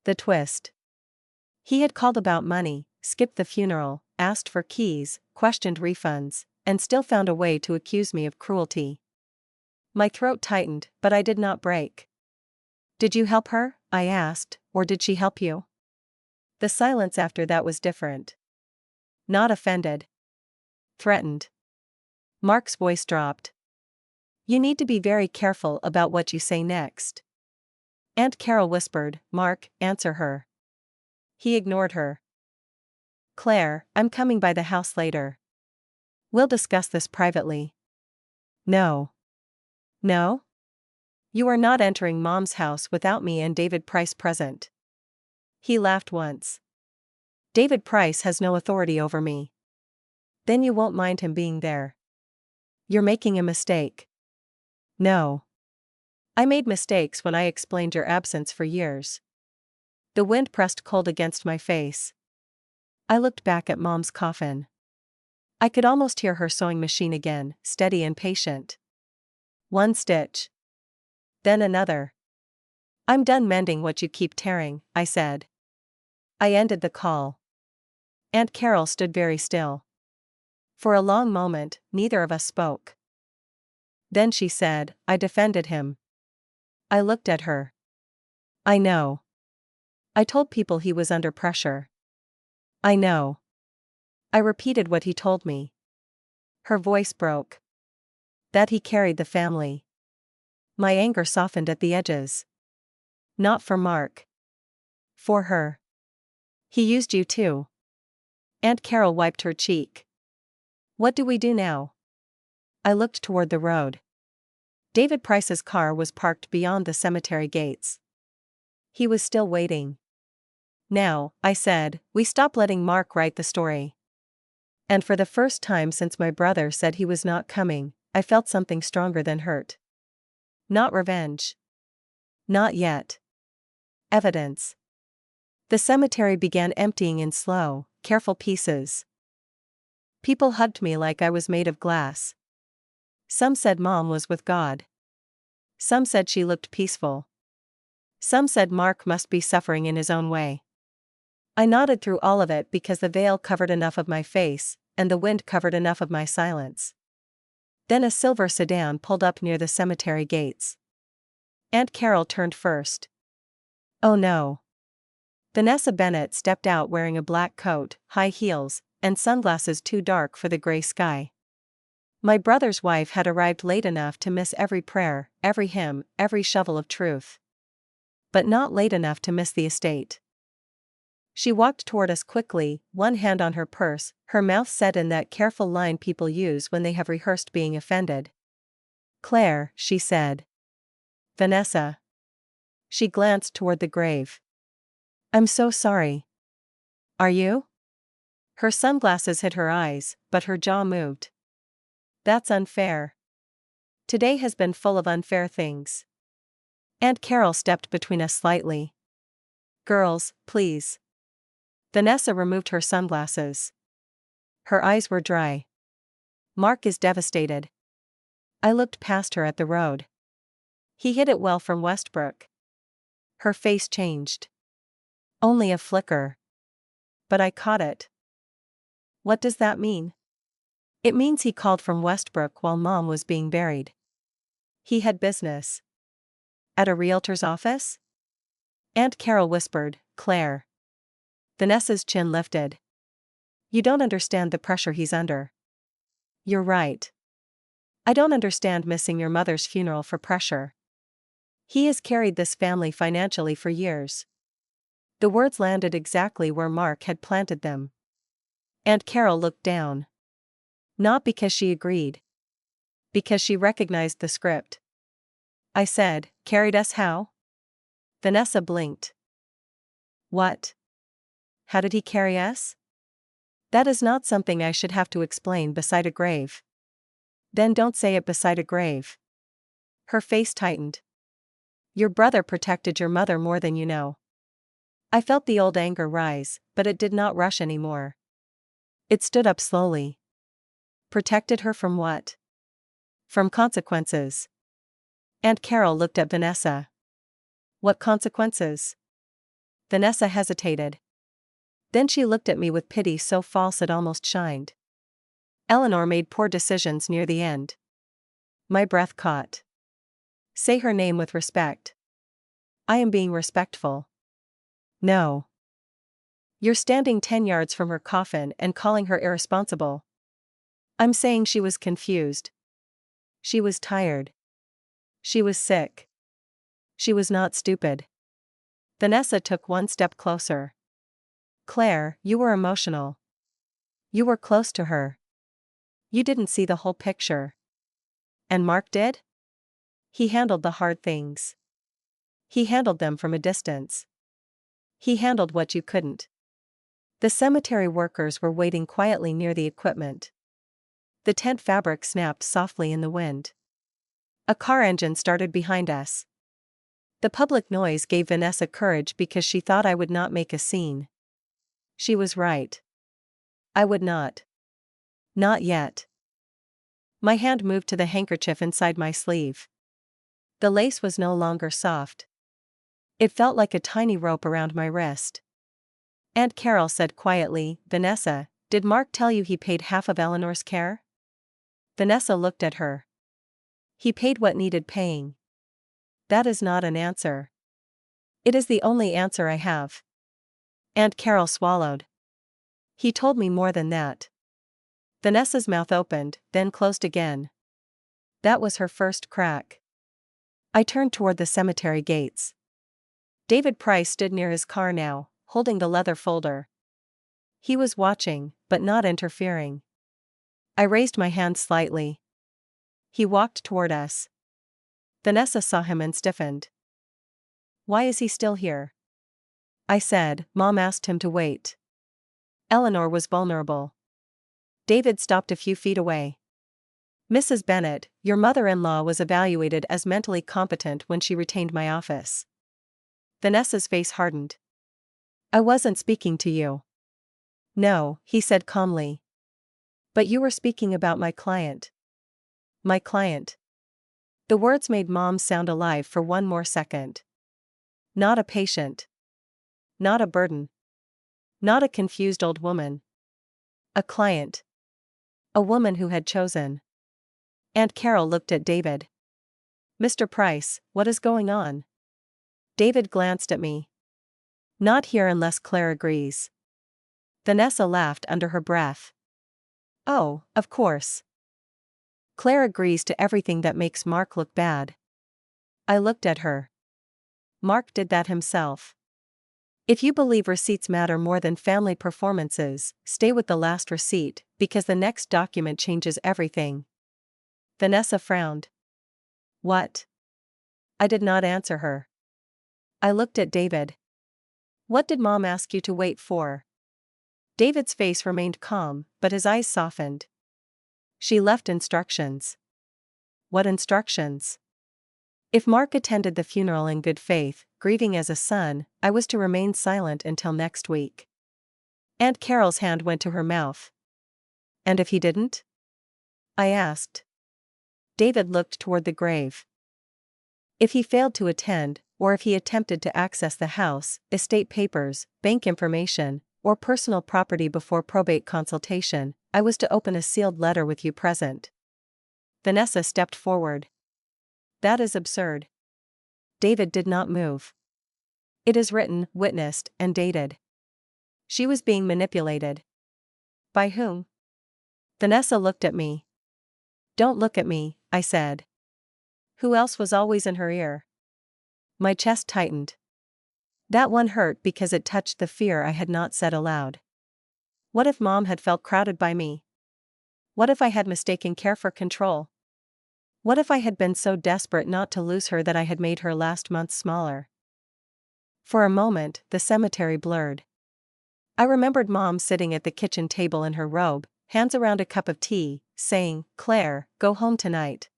The twist. He had called about money, skipped the funeral, asked for keys, questioned refunds, and still found a way to accuse me of cruelty. My throat tightened, but I did not break. Did you help her? I asked, or did she help you? The silence after that was different. Not offended. Threatened. Mark's voice dropped. You need to be very careful about what you say next. Aunt Carol whispered, Mark, answer her. He ignored her. Claire, I'm coming by the house later. We'll discuss this privately. No. No? You are not entering Mom's house without me and David Price present. He laughed once. David Price has no authority over me. Then you won't mind him being there. You're making a mistake. No. I made mistakes when I explained your absence for years. The wind pressed cold against my face. I looked back at Mom's coffin. I could almost hear her sewing machine again, steady and patient. One stitch. Then another. I'm done mending what you keep tearing, I said. I ended the call. Aunt Carol stood very still. For a long moment, neither of us spoke. Then she said, I defended him. I looked at her. I know. I told people he was under pressure. I know. I repeated what he told me. Her voice broke. That he carried the family. My anger softened at the edges. Not for Mark. For her. He used you too. Aunt Carol wiped her cheek. What do we do now? I looked toward the road. David Price's car was parked beyond the cemetery gates. He was still waiting. Now, I said, we stop letting Mark write the story. And for the first time since my brother said he was not coming, I felt something stronger than hurt. Not revenge. Not yet. Evidence. The cemetery began emptying in slow, careful pieces. People hugged me like I was made of glass. Some said Mom was with God. Some said she looked peaceful. Some said Mark must be suffering in his own way. I nodded through all of it because the veil covered enough of my face, and the wind covered enough of my silence. Then a silver sedan pulled up near the cemetery gates. Aunt Carol turned first. Oh no. Vanessa Bennett stepped out wearing a black coat, high heels, and sunglasses too dark for the gray sky. My brother's wife had arrived late enough to miss every prayer, every hymn, every shovel of truth. But not late enough to miss the estate. She walked toward us quickly, one hand on her purse, her mouth set in that careful line people use when they have rehearsed being offended. Claire, she said. Vanessa. She glanced toward the grave. I'm so sorry. Are you? Her sunglasses hid her eyes, but her jaw moved. That's unfair. Today has been full of unfair things. Aunt Carol stepped between us slightly. Girls, please. Vanessa removed her sunglasses. Her eyes were dry. Mark is devastated. I looked past her at the road. He hid it well from Westbrook. Her face changed. Only a flicker. But I caught it. What does that mean? It means he called from Westbrook while Mom was being buried. He had business. At a realtor's office? Aunt Carol whispered, Claire. Vanessa's chin lifted. You don't understand the pressure he's under. You're right. I don't understand missing your mother's funeral for pressure. He has carried this family financially for years. The words landed exactly where Mark had planted them. Aunt Carol looked down. Not because she agreed. Because she recognized the script. I said, "Carried us how?" Vanessa blinked. "What? How did he carry us?" "That is not something I should have to explain beside a grave." "Then don't say it beside a grave." Her face tightened. "Your brother protected your mother more than you know." I felt the old anger rise, but it did not rush anymore. It stood up slowly. Protected her from what? From consequences. Aunt Carol looked at Vanessa. "What consequences?" Vanessa hesitated. Then she looked at me with pity so false it almost shined. "Eleanor made poor decisions near the end." My breath caught. "Say her name with respect." "I am being respectful." "No. You're standing 10 yards from her coffin and calling her irresponsible." "I'm saying she was confused. She was tired. She was sick. She was not stupid." Vanessa took one step closer. "Claire, you were emotional. You were close to her. You didn't see the whole picture." "And Mark did?" "He handled the hard things. He handled them from a distance. He handled what you couldn't." The cemetery workers were waiting quietly near the equipment. The tent fabric snapped softly in the wind. A car engine started behind us. The public noise gave Vanessa courage because she thought I would not make a scene. She was right. I would not. Not yet. My hand moved to the handkerchief inside my sleeve. The lace was no longer soft. It felt like a tiny rope around my wrist. Aunt Carol said quietly, "Vanessa, did Mark tell you he paid half of Eleanor's care?" Vanessa looked at her. "He paid what needed paying." "That is not an answer." "It is the only answer I have." Aunt Carol swallowed. "He told me more than that." Vanessa's mouth opened, then closed again. That was her first crack. I turned toward the cemetery gates. David Price stood near his car now, holding the leather folder. He was watching, but not interfering. I raised my hand slightly. He walked toward us. Vanessa saw him and stiffened. "Why is he still here?" I said, "Mom asked him to wait." Eleanor was vulnerable. David stopped a few feet away. "Mrs. Bennett, your mother-in-law was evaluated as mentally competent when she retained my office." Vanessa's face hardened. "I wasn't speaking to you." "No," he said calmly. "But you were speaking about my client." "My client." The words made Mom sound alive for one more second. Not a patient. Not a burden. Not a confused old woman. A client. A woman who had chosen. Aunt Carol looked at David. "Mr. Price, what is going on?" David glanced at me. "Not here unless Claire agrees." Vanessa laughed under her breath. "Oh, of course. Claire agrees to everything that makes Mark look bad." I looked at her. "Mark did that himself. If you believe receipts matter more than family performances, stay with the last receipt, because the next document changes everything." Vanessa frowned. "What?" I did not answer her. I looked at David. "What did Mom ask you to wait for?" David's face remained calm, but his eyes softened. "She left instructions." "What instructions?" If Mark attended the funeral in good faith, grieving as a son, I was to remain silent until next week. Aunt Carol's hand went to her mouth. "And if he didn't?" I asked. David looked toward the grave. "If he failed to attend, or if he attempted to access the house, estate papers, bank information, or personal property before probate consultation, I was to open a sealed letter with you present." Vanessa stepped forward. "That is absurd." David did not move. "It is written, witnessed, and dated." She was being manipulated. By whom? Vanessa looked at me. "Don't look at me," I said. Who else was always in her ear? My chest tightened. That one hurt because it touched the fear I had not said aloud. What if Mom had felt crowded by me? What if I had mistaken care for control? What if I had been so desperate not to lose her that I had made her last month smaller? For a moment, the cemetery blurred. I remembered Mom sitting at the kitchen table in her robe, hands around a cup of tea, saying, "Claire, go home tonight."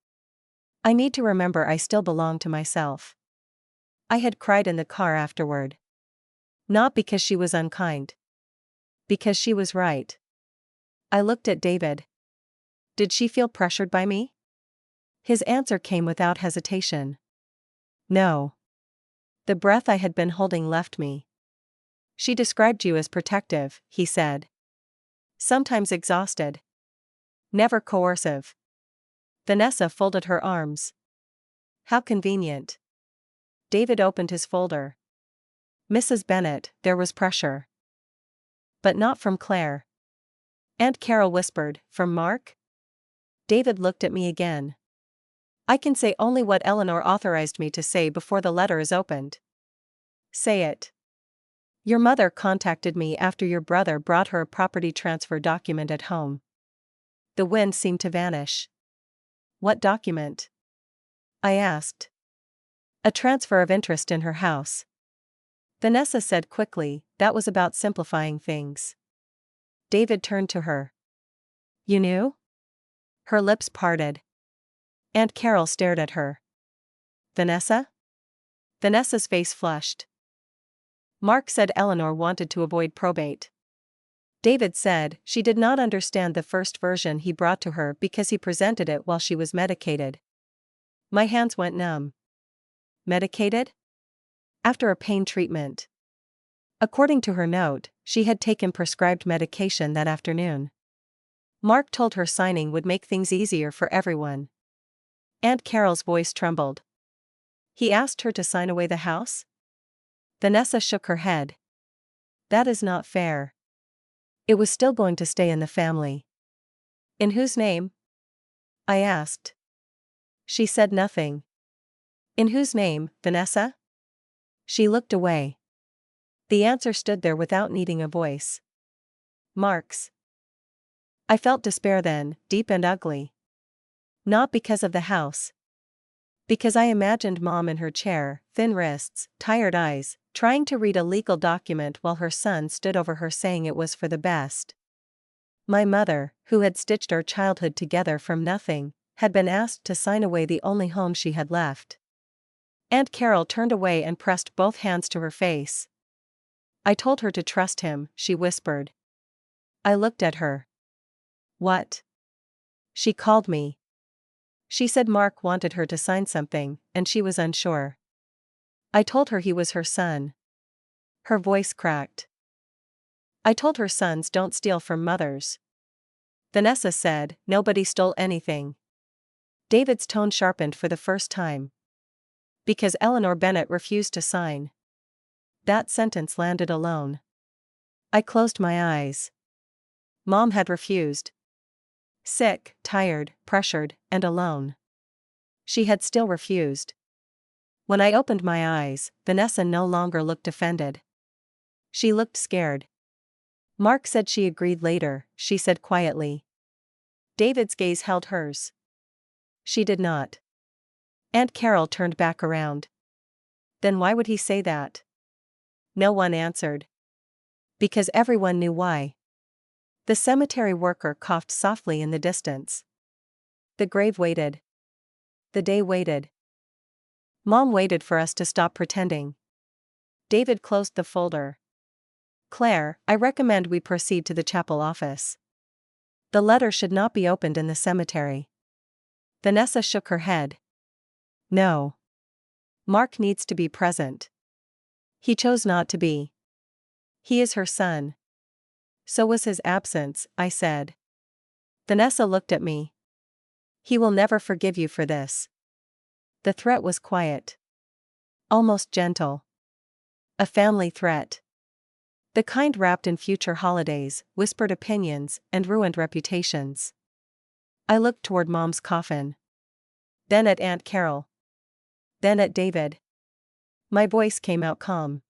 I need to remember I still belong to myself. I had cried in the car afterward. Not because she was unkind. Because she was right. I looked at David. Did she feel pressured by me? His answer came without hesitation. No. The breath I had been holding left me. She described you as protective, he said. Sometimes exhausted. Never coercive. Vanessa folded her arms. How convenient. David opened his folder. Mrs. Bennet, there was pressure. But not from Claire. Aunt Carol whispered, from Mark? David looked at me again. I can say only what Eleanor authorized me to say before the letter is opened. Say it. Your mother contacted me after your brother brought her a property transfer document at home. The wind seemed to vanish. What document? I asked. A transfer of interest in her house. Vanessa said quickly, that was about simplifying things. David turned to her. You knew? Her lips parted. Aunt Carol stared at her. Vanessa? Vanessa's face flushed. Mark said Eleanor wanted to avoid probate. David said she did not understand the first version he brought to her because he presented it while she was medicated. My hands went numb. Medicated? After a pain treatment. According to her note, she had taken prescribed medication that afternoon. Mark told her signing would make things easier for everyone. Aunt Carol's voice trembled. He asked her to sign away the house? Vanessa shook her head. That is not fair. It was still going to stay in the family. In whose name? I asked. She said nothing. In whose name, Vanessa? She looked away. The answer stood there without needing a voice. Mark's. I felt despair then, deep and ugly. Not because of the house. Because I imagined Mom in her chair, thin wrists, tired eyes, trying to read a legal document while her son stood over her saying it was for the best. My mother, who had stitched our childhood together from nothing, had been asked to sign away the only home she had left. Aunt Carol turned away and pressed both hands to her face. I told her to trust him, she whispered. I looked at her. What? She called me. She said Mark wanted her to sign something, and she was unsure. I told her he was her son. Her voice cracked. I told her sons don't steal from mothers. Vanessa said, nobody stole anything. David's tone sharpened for the first time. Because Eleanor Bennet refused to sign. That sentence landed alone. I closed my eyes. Mom had refused. Sick, tired, pressured, and alone. She had still refused. When I opened my eyes, Vanessa no longer looked offended. She looked scared. Mark said she agreed later, she said quietly. David's gaze held hers. She did not. Aunt Carol turned back around. Then why would he say that? No one answered. Because everyone knew why. The cemetery worker coughed softly in the distance. The grave waited. The day waited. Mom waited for us to stop pretending. David closed the folder. Claire, I recommend we proceed to the chapel office. The letter should not be opened in the cemetery. Vanessa shook her head. No. Mark needs to be present. He chose not to be. He is her son. So was his absence, I said. Vanessa looked at me. He will never forgive you for this. The threat was quiet. Almost gentle. A family threat. The kind wrapped in future holidays, whispered opinions, and ruined reputations. I looked toward Mom's coffin. Then at Aunt Carol. Then at David. My voice came out calm.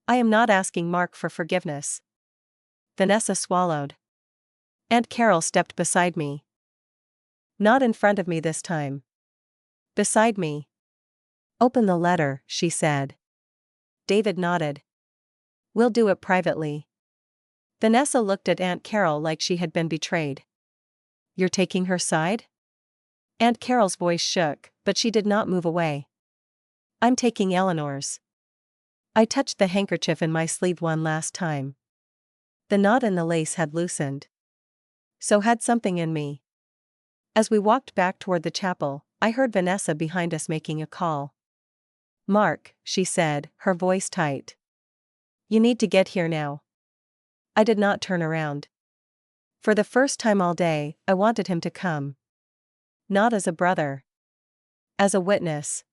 I am not asking Mark for forgiveness. Vanessa swallowed. Aunt Carol stepped beside me. Not in front of me this time. Beside me. Open the letter, she said. David nodded. We'll do it privately. Vanessa looked at Aunt Carol like she had been betrayed. You're taking her side? Aunt Carol's voice shook, but she did not move away. I'm taking Eleanor's. I touched the handkerchief in my sleeve one last time. The knot in the lace had loosened. So had something in me. As we walked back toward the chapel, I heard Vanessa behind us making a call. Mark, she said, her voice tight. You need to get here now. I did not turn around. For the first time all day, I wanted him to come. Not as a brother. As a witness.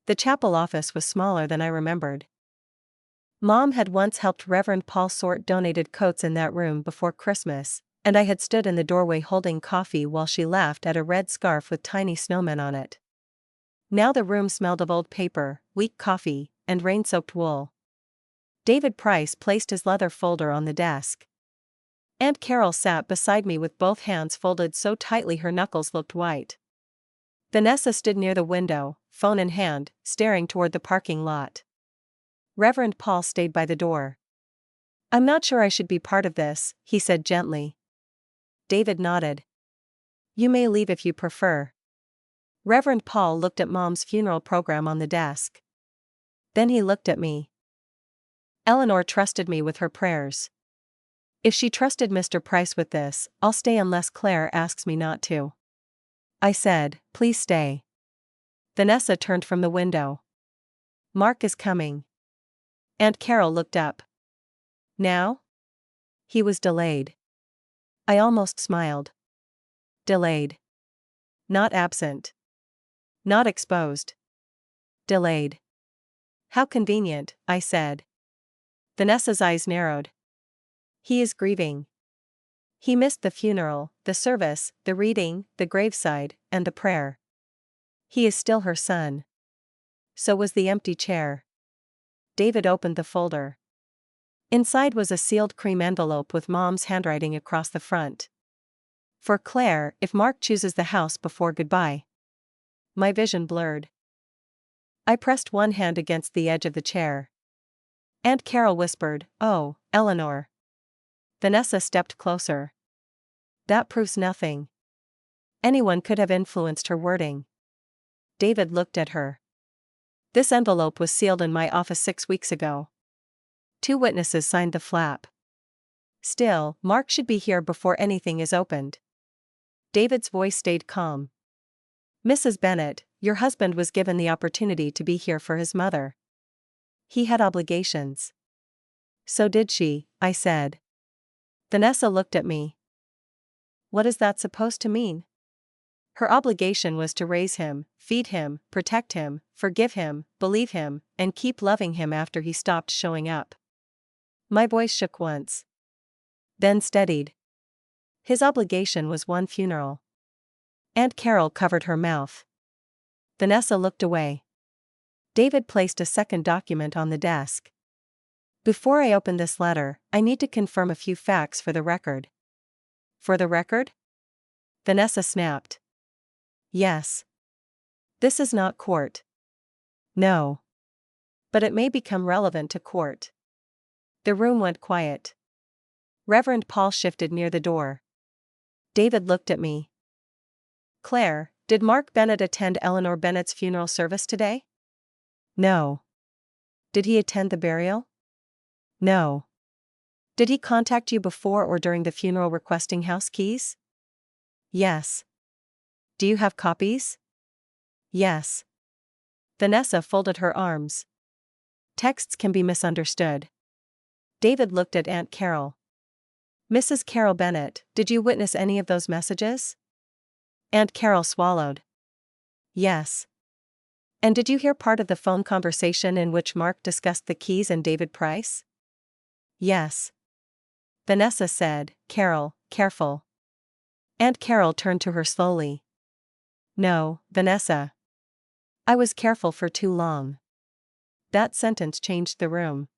The chapel office was smaller than I remembered. Mom had once helped Reverend Paul sort donated coats in that room before Christmas, and I had stood in the doorway holding coffee while she laughed at a red scarf with tiny snowmen on it. Now the room smelled of old paper, weak coffee, and rain-soaked wool. David Price placed his leather folder on the desk. Aunt Carol sat beside me with both hands folded so tightly her knuckles looked white. Vanessa stood near the window, phone in hand, staring toward the parking lot. Reverend Paul stayed by the door. I'm not sure I should be part of this, he said gently. David nodded. You may leave if you prefer. Reverend Paul looked at Mom's funeral program on the desk. Then he looked at me. Eleanor trusted me with her prayers. If she trusted Mr. Price with this, I'll stay unless Claire asks me not to. I said, please stay. Vanessa turned from the window. Mark is coming. Aunt Carol looked up. Now? He was delayed. I almost smiled. Delayed. Not absent. Not exposed. Delayed. How convenient, I said. Vanessa's eyes narrowed. He is grieving. He missed the funeral, the service, the reading, the graveside, and the prayer. He is still her son. So was the empty chair. David opened the folder. Inside was a sealed cream envelope with Mom's handwriting across the front. For Claire, if Mark chooses the house before goodbye. My vision blurred. I pressed one hand against the edge of the chair. Aunt Carol whispered, "Oh, Eleanor." Vanessa stepped closer. That proves nothing. Anyone could have influenced her wording. David looked at her. This envelope was sealed in my office 6 weeks ago. 2 witnesses signed the flap. Still, Mark should be here before anything is opened. David's voice stayed calm. Mrs. Bennet, your husband was given the opportunity to be here for his mother. He had obligations. So did she, I said. Vanessa looked at me. What is that supposed to mean? Her obligation was to raise him, feed him, protect him, forgive him, believe him, and keep loving him after he stopped showing up. My voice shook once. Then steadied. His obligation was one funeral. Aunt Carol covered her mouth. Vanessa looked away. David placed a second document on the desk. Before I open this letter, I need to confirm a few facts for the record. For the record? Vanessa snapped. Yes. This is not court. No. But it may become relevant to court. The room went quiet. Reverend Paul shifted near the door. David looked at me. Claire, did Mark Bennett attend Eleanor Bennett's funeral service today? No. Did he attend the burial? No. Did he contact you before or during the funeral requesting house keys? Yes. Do you have copies? Yes. Vanessa folded her arms. Texts can be misunderstood. David looked at Aunt Carol. Mrs. Carol Bennett, did you witness any of those messages? Aunt Carol swallowed. Yes. And did you hear part of the phone conversation in which Mark discussed the keys and David Price? Yes. Vanessa said, Carol, careful. Aunt Carol turned to her slowly. No, Vanessa. I was careful for too long. That sentence changed the room.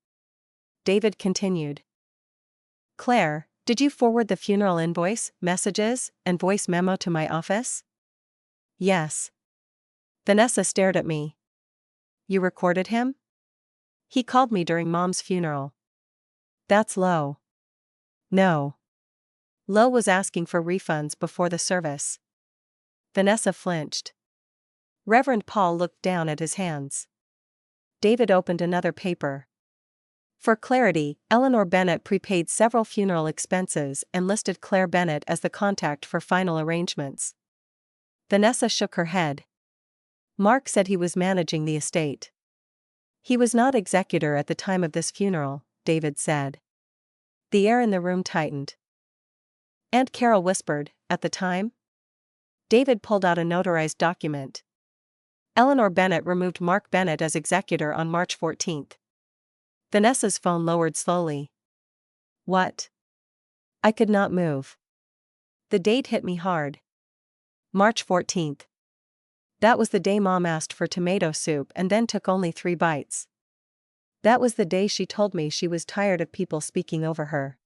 David continued. Claire, did you forward the funeral invoice, messages, and voice memo to my office? Yes. Vanessa stared at me. You recorded him? He called me during Mom's funeral. That's low. No. Low was asking for refunds before the service. Vanessa flinched. Reverend Paul looked down at his hands. David opened another paper. For clarity, Eleanor Bennett prepaid several funeral expenses and listed Claire Bennett as the contact for final arrangements. Vanessa shook her head. Mark said he was managing the estate. He was not executor at the time of this funeral, David said. The air in the room tightened. Aunt Carol whispered, at the time? David pulled out a notarized document. Eleanor Bennett removed Mark Bennett as executor on March 14th. Vanessa's phone lowered slowly. What? I could not move. The date hit me hard. March 14th. That was the day Mom asked for tomato soup and then took only 3 bites. That was the day she told me she was tired of people speaking over her.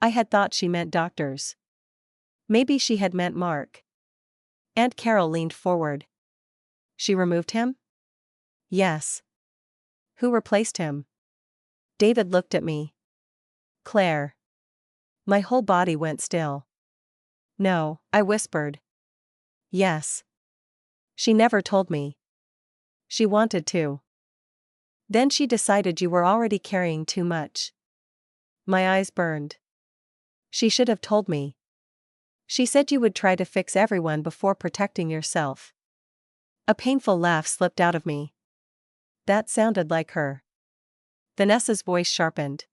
I had thought she meant doctors. Maybe she had meant Mark. Aunt Carol leaned forward. She removed him? Yes. Who replaced him? David looked at me. Claire. My whole body went still. No, I whispered. Yes. She never told me. She wanted to. Then she decided you were already carrying too much. My eyes burned. She should have told me. She said you would try to fix everyone before protecting yourself. A painful laugh slipped out of me. That sounded like her. Vanessa's voice sharpened.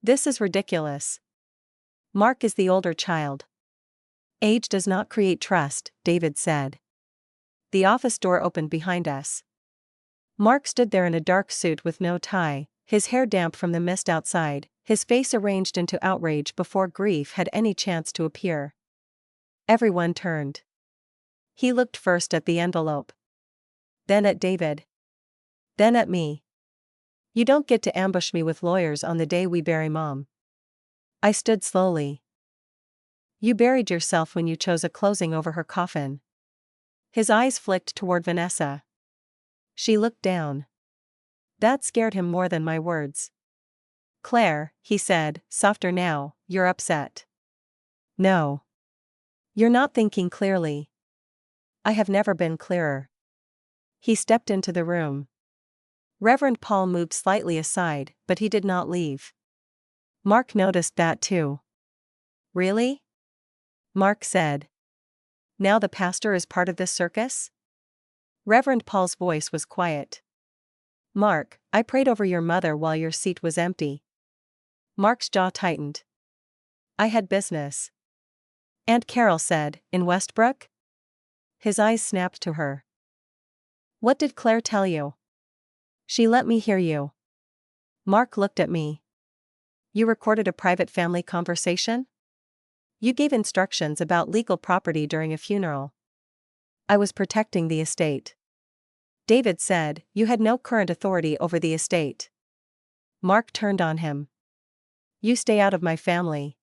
This is ridiculous. Mark is the older child. Age does not create trust, David said. The office door opened behind us. Mark stood there in a dark suit with no tie, his hair damp from the mist outside, his face arranged into outrage before grief had any chance to appear. Everyone turned. He looked first at the envelope. Then at David. Then at me. You don't get to ambush me with lawyers on the day we bury Mom. I stood slowly. You buried yourself when you chose a closing over her coffin. His eyes flicked toward Vanessa. She looked down. That scared him more than my words. Claire, he said, softer now, you're upset. No. You're not thinking clearly. I have never been clearer. He stepped into the room. Reverend Paul moved slightly aside, but he did not leave. Mark noticed that too. Really? Mark said. Now the pastor is part of this circus? Reverend Paul's voice was quiet. Mark, I prayed over your mother while your seat was empty. Mark's jaw tightened. I had business. Aunt Carol said, in Westbrook? His eyes snapped to her. What did Claire tell you? She let me hear you. Mark looked at me. You recorded a private family conversation? You gave instructions about legal property during a funeral. I was protecting the estate. David said, you had no current authority over the estate. Mark turned on him. You stay out of my family.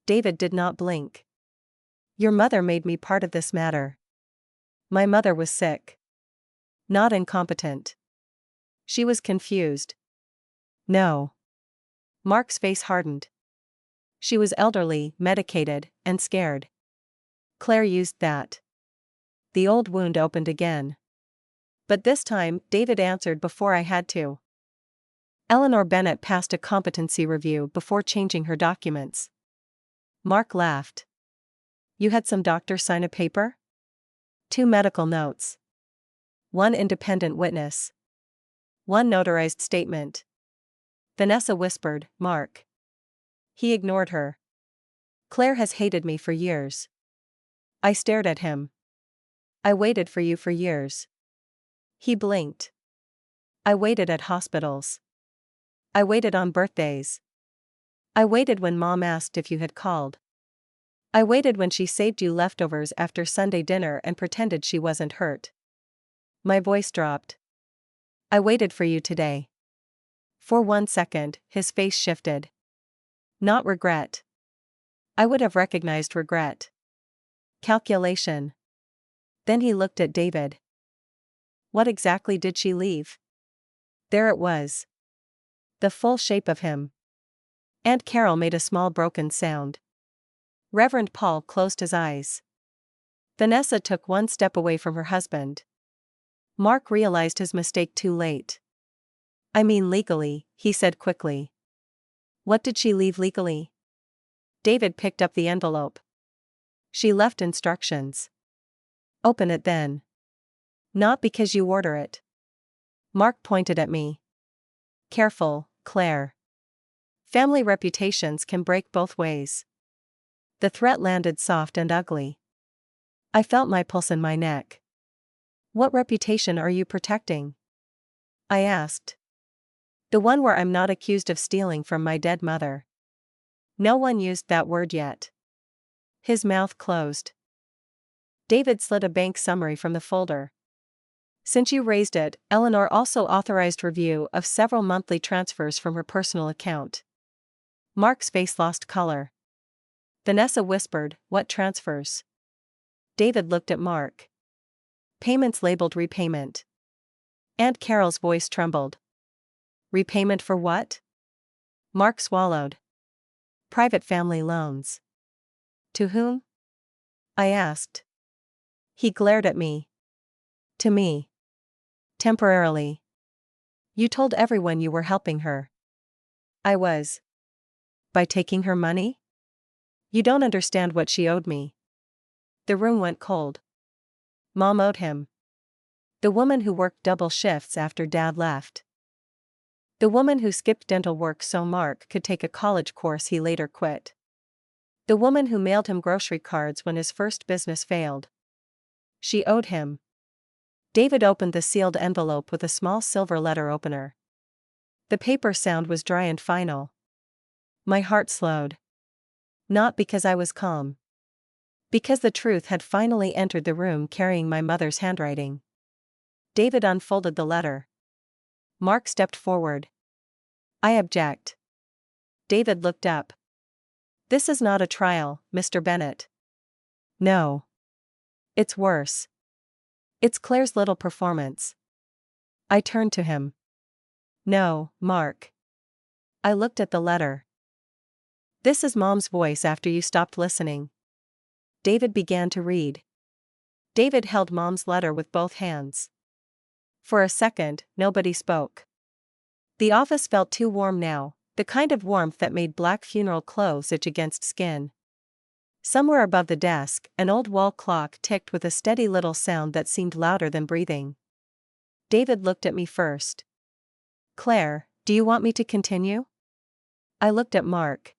David did not blink. Your mother made me part of this matter. My mother was sick. Not incompetent. She was confused. No. Mark's face hardened. She was elderly, medicated, and scared. Claire used that. The old wound opened again. But this time, David answered before I had to. Eleanor Bennett passed a competency review before changing her documents. Mark laughed. You had some doctor sign a paper? 2 medical notes. 1 independent witness. 1 notarized statement. Vanessa whispered, Mark. He ignored her. Claire has hated me for years. I stared at him. I waited for you for years. He blinked. I waited at hospitals. I waited on birthdays. I waited when Mom asked if you had called. I waited when she saved you leftovers after Sunday dinner and pretended she wasn't hurt. My voice dropped. I waited for you today. For 1 second, his face shifted. Not regret. I would have recognized regret. Calculation. Then he looked at David. What exactly did she leave? There it was. The full shape of him. Aunt Carol made a small broken sound. Reverend Paul closed his eyes. Vanessa took 1 step away from her husband. Mark realized his mistake too late. I mean legally, he said quickly. What did she leave legally? David picked up the envelope. She left instructions. Open it then. Not because you order it. Mark pointed at me. Careful, Claire. Family reputations can break both ways. The threat landed soft and ugly. I felt my pulse in my neck. What reputation are you protecting? I asked. The one where I'm not accused of stealing from my dead mother. No one used that word yet. His mouth closed. David slid a bank summary from the folder. Since you raised it, Eleanor also authorized review of several monthly transfers from her personal account. Mark's face lost color. Vanessa whispered, what transfers? David looked at Mark. Payments labeled repayment. Aunt Carol's voice trembled. Repayment for what? Mark swallowed. Private family loans. To whom? I asked. He glared at me. To me. Temporarily. You told everyone you were helping her. I was. By taking her money? You don't understand what she owed me. The room went cold. Mom owed him. The woman who worked double shifts after Dad left. The woman who skipped dental work so Mark could take a college course he later quit. The woman who mailed him grocery cards when his first business failed. She owed him. David opened the sealed envelope with a small silver letter opener. The paper sound was dry and final. My heart slowed. Not because I was calm. Because the truth had finally entered the room carrying my mother's handwriting. David unfolded the letter. Mark stepped forward. I object. David looked up. This is not a trial, Mr. Bennett. No. It's worse. It's Claire's little performance. I turned to him. No, Mark. I looked at the letter. This is Mom's voice after you stopped listening. David began to read. David held Mom's letter with both hands. For a second, nobody spoke. The office felt too warm now, the kind of warmth that made black funeral clothes itch against skin. Somewhere above the desk, an old wall clock ticked with a steady little sound that seemed louder than breathing. David looked at me first. Claire, do you want me to continue? I looked at Mark.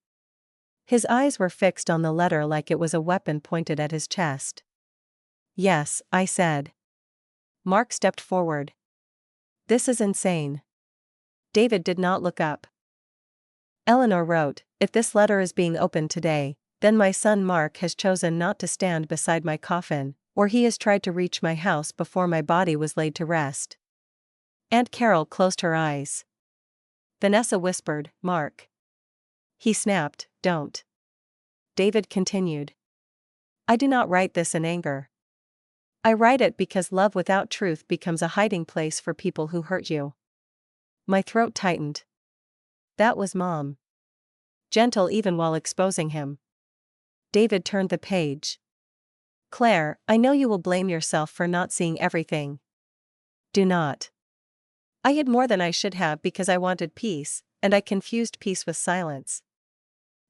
His eyes were fixed on the letter like it was a weapon pointed at his chest. Yes, I said. Mark stepped forward. This is insane. David did not look up. Eleanor wrote, if this letter is being opened today, then my son Mark has chosen not to stand beside my coffin, or he has tried to reach my house before my body was laid to rest. Aunt Carol closed her eyes. Vanessa whispered, Mark. He snapped, don't. David continued. I do not write this in anger. I write it because love without truth becomes a hiding place for people who hurt you. My throat tightened. That was Mom. Gentle even while exposing him. David turned the page. Claire, I know you will blame yourself for not seeing everything. Do not. I hid more than I should have because I wanted peace, and I confused peace with silence.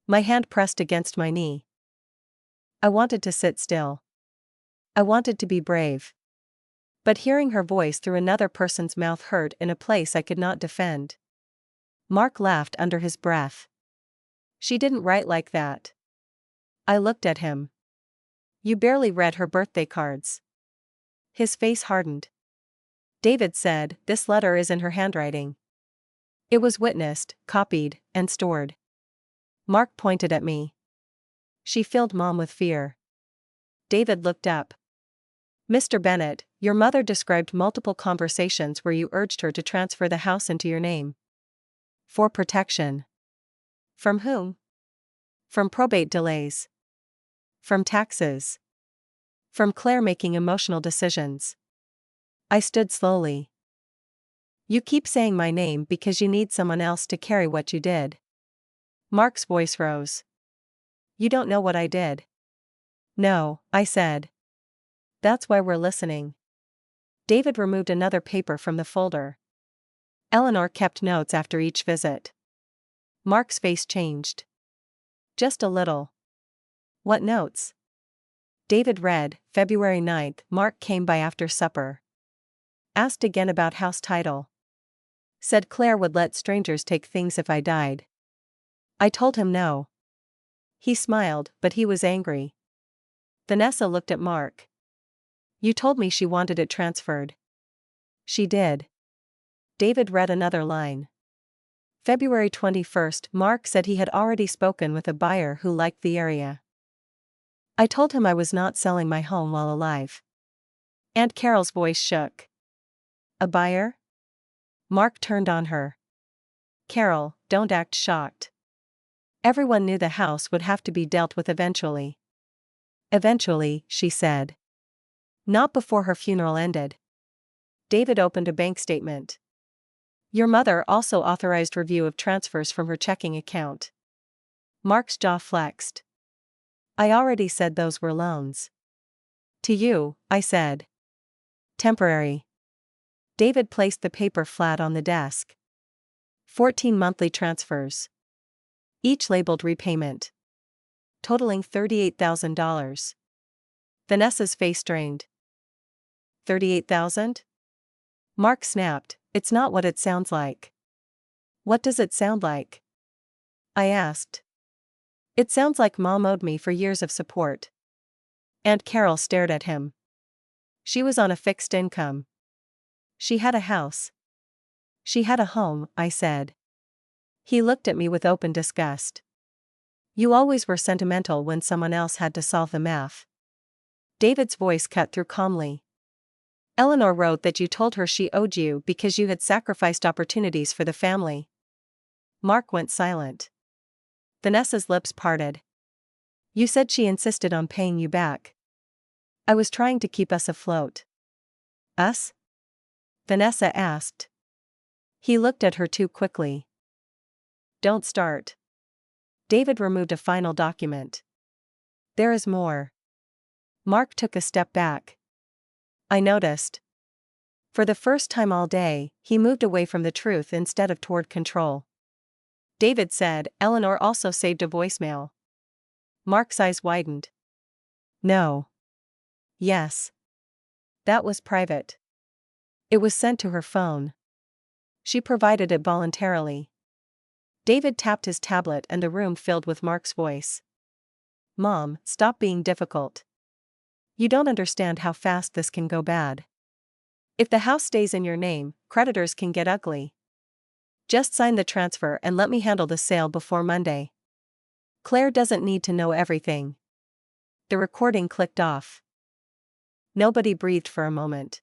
My hand pressed against my knee. I wanted to sit still. I wanted to be brave. But hearing her voice through another person's mouth hurt in a place I could not defend. Mark laughed under his breath. She didn't write like that. I looked at him. You barely read her birthday cards. His face hardened. David said, this letter is in her handwriting. It was witnessed, copied, and stored. Mark pointed at me. She filled Mom with fear. David looked up. Mr. Bennett, your mother described multiple conversations where you urged her to transfer the house into your name. For protection. From whom? From probate delays. From taxes. From Claire making emotional decisions. I stood slowly. You keep saying my name because you need someone else to carry what you did. Mark's voice rose. You don't know what I did. No, I said. That's why we're listening. David removed another paper from the folder. Eleanor kept notes after each visit. Mark's face changed. Just a little. What notes? David read, February 9th, Mark came by after supper. Asked again about house title. Said Claire would let strangers take things if I died. I told him no. He smiled, but he was angry. Vanessa looked at Mark. You told me she wanted it transferred. She did. David read another line. February 21st, Mark said he had already spoken with a buyer who liked the area. I told him I was not selling my home while alive. Aunt Carol's voice shook. A buyer? Mark turned on her. Carol, don't act shocked. Everyone knew the house would have to be dealt with eventually. Eventually, she said. Not before her funeral ended. David opened a bank statement. Your mother also authorized review of transfers from her checking account. Mark's jaw flexed. I already said those were loans. To you, I said. Temporary. David placed the paper flat on the desk. 14 monthly transfers. Each labeled repayment. Totaling $38,000. Vanessa's face strained. 38,000? Mark snapped, it's not what it sounds like. What does it sound like? I asked. It sounds like Mom owed me for years of support. Aunt Carol stared at him. She was on a fixed income. She had a house. She had a home, I said. He looked at me with open disgust. You always were sentimental when someone else had to solve the math. David's voice cut through calmly. Eleanor wrote that you told her she owed you because you had sacrificed opportunities for the family. Mark went silent. Vanessa's lips parted. You said she insisted on paying you back. I was trying to keep us afloat. Us? Vanessa asked. He looked at her too quickly. Don't start. David removed a final document. There is more. Mark took a step back. I noticed. For the first time all day, he moved away from the truth instead of toward control. David said, Eleanor also saved a voicemail. Mark's eyes widened. No. Yes. That was private. It was sent to her phone. She provided it voluntarily. David tapped his tablet and the room filled with Mark's voice. Mom, stop being difficult. You don't understand how fast this can go bad. If the house stays in your name, creditors can get ugly. Just sign the transfer and let me handle the sale before Monday. Claire doesn't need to know everything. The recording clicked off. Nobody breathed for a moment.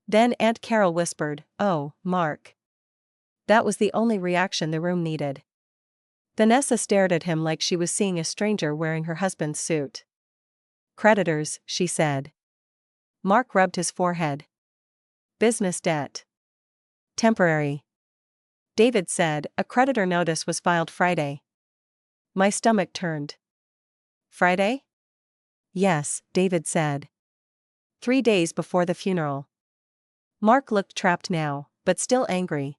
Then Aunt Carol whispered, Oh, Mark. That was the only reaction the room needed. Vanessa stared at him like she was seeing a stranger wearing her husband's suit. Creditors, she said. Mark rubbed his forehead. Business debt. Temporary. David said, a creditor notice was filed Friday. My stomach turned. Friday? Yes, David said. 3 days before the funeral. Mark looked trapped now, but still angry.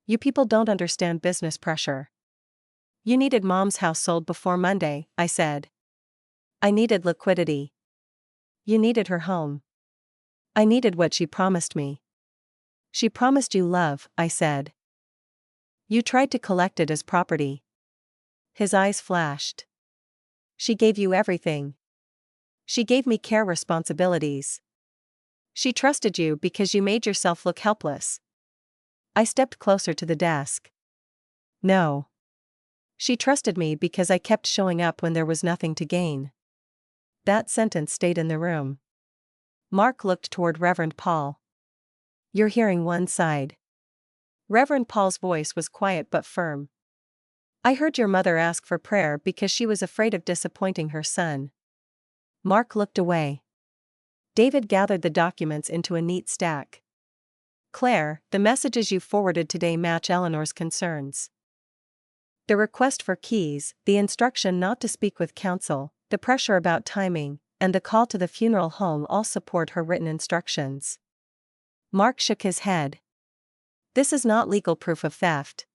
You people don't understand business pressure. You needed Mom's house sold before Monday, I said. I needed liquidity. You needed her home. I needed what she promised me. She promised you love, I said. You tried to collect it as property. His eyes flashed. She gave you everything. She gave me care responsibilities. She trusted you because you made yourself look helpless. I stepped closer to the desk. No. She trusted me because I kept showing up when there was nothing to gain. That sentence stayed in the room. Mark looked toward Reverend Paul. You're hearing one side. Reverend Paul's voice was quiet but firm. I heard your mother ask for prayer because she was afraid of disappointing her son. Mark looked away. David gathered the documents into a neat stack. Claire, the messages you forwarded today match Eleanor's concerns. The request for keys, the instruction not to speak with counsel, the pressure about timing, and the call to the funeral home all support her written instructions. Mark shook his head. This is not legal proof of theft.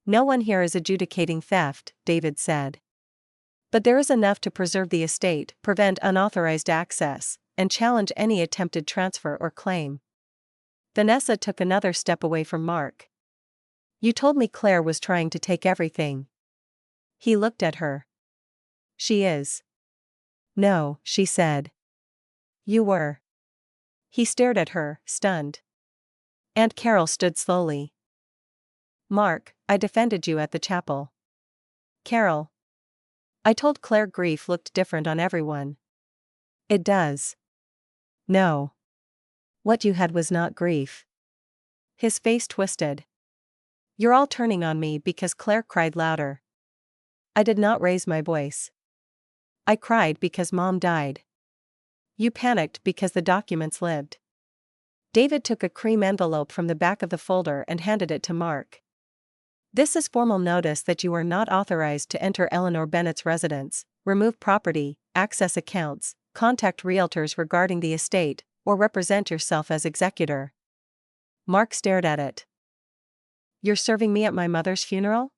No one here is adjudicating theft, David said. But there is enough to preserve the estate, prevent unauthorized access, and challenge any attempted transfer or claim. Vanessa took another step away from Mark. You told me Claire was trying to take everything. He looked at her. She is. No, she said. You were. He stared at her, stunned. Aunt Carol stood slowly. Mark, I defended you at the chapel. Carol. I told Claire grief looked different on everyone. It does. No. What you had was not grief. His face twisted. You're all turning on me because Claire cried louder. I did not raise my voice. I cried because Mom died. You panicked because the documents lived. David took a cream envelope from the back of the folder and handed it to Mark. This is formal notice that you are not authorized to enter Eleanor Bennett's residence, remove property, access accounts, contact realtors regarding the estate, or represent yourself as executor. Mark stared at it. You're serving me at my mother's funeral?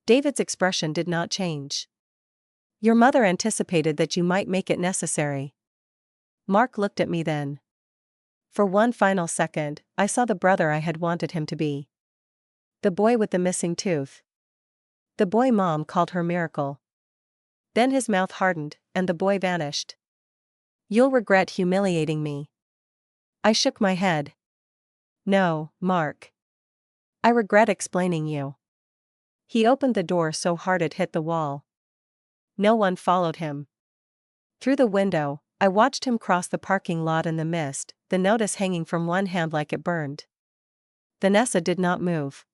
David's expression did not change. Your mother anticipated that you might make it necessary. Mark looked at me then. For one final second, I saw the brother I had wanted him to be. The boy with the missing tooth. The boy Mom called her miracle. Then his mouth hardened, and the boy vanished. You'll regret humiliating me. I shook my head. No, Mark. I regret explaining you. He opened the door so hard it hit the wall. No one followed him. Through the window, I watched him cross the parking lot in the mist, the notice hanging from one hand like it burned. Vanessa did not move.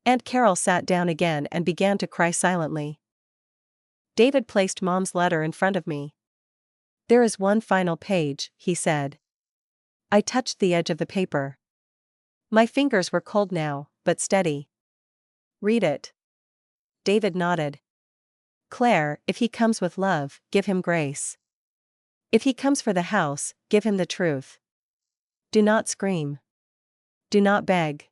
Aunt Carol sat down again and began to cry silently. David placed Mom's letter in front of me. There is one final page, he said. I touched the edge of the paper. My fingers were cold now, but steady. Read it. David nodded. Claire, if he comes with love, give him grace. If he comes for the house, give him the truth. Do not scream. Do not beg.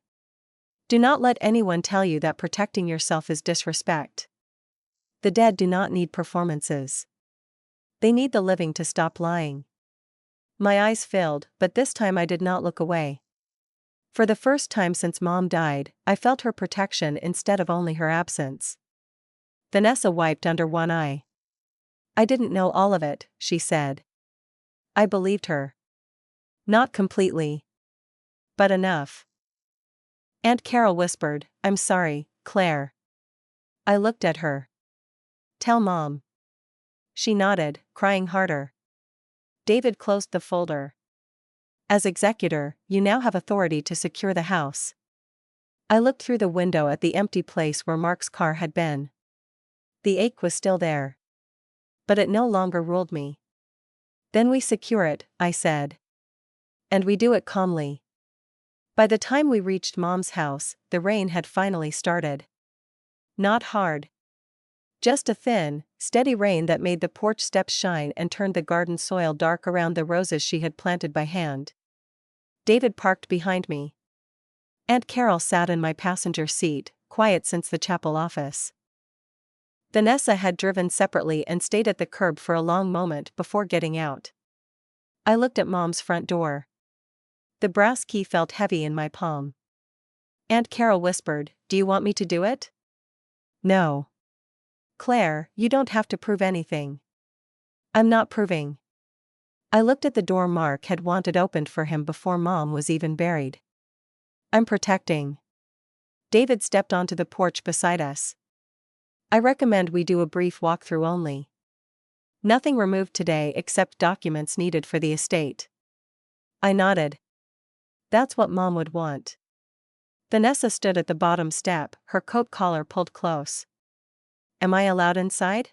Do not let anyone tell you that protecting yourself is disrespect. The dead do not need performances. They need the living to stop lying. My eyes filled, but this time I did not look away. For the first time since Mom died, I felt her protection instead of only her absence. Vanessa wiped under one eye. I didn't know all of it, she said. I believed her. Not completely. But enough. Aunt Carol whispered, I'm sorry, Claire. I looked at her. Tell Mom. She nodded, crying harder. David closed the folder. As executor, you now have authority to secure the house. I looked through the window at the empty place where Mark's car had been. The ache was still there. But it no longer ruled me. Then we secure it, I said. And we do it calmly. By the time we reached Mom's house, the rain had finally started. Not hard. Just a thin, steady rain that made the porch steps shine and turned the garden soil dark around the roses she had planted by hand. David parked behind me. Aunt Carol sat in my passenger seat, quiet since the chapel office. Vanessa had driven separately and stayed at the curb for a long moment before getting out. I looked at Mom's front door. The brass key felt heavy in my palm. Aunt Carol whispered, Do you want me to do it? No. Claire, you don't have to prove anything. I'm not proving. I looked at the door Mark had wanted opened for him before Mom was even buried. I'm protecting. David stepped onto the porch beside us. I recommend we do a brief walkthrough only. Nothing removed today except documents needed for the estate. I nodded. That's what Mom would want. Vanessa stood at the bottom step, her coat collar pulled close. Am I allowed inside?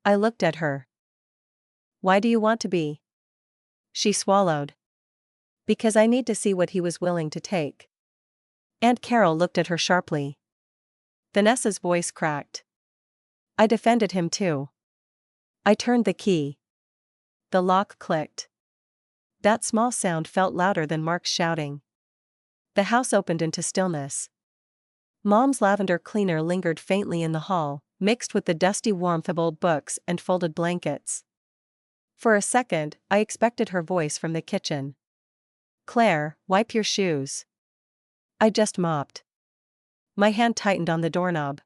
I looked at her. Why do you want to be? She swallowed. Because I need to see what he was willing to take. Aunt Carol looked at her sharply. Vanessa's voice cracked. I defended him too. I turned the key. The lock clicked. That small sound felt louder than Mark's shouting. The house opened into stillness. Mom's lavender cleaner lingered faintly in the hall, mixed with the dusty warmth of old books and folded blankets. For a second, I expected her voice from the kitchen. Claire, wipe your shoes. I just mopped. My hand tightened on the doorknob.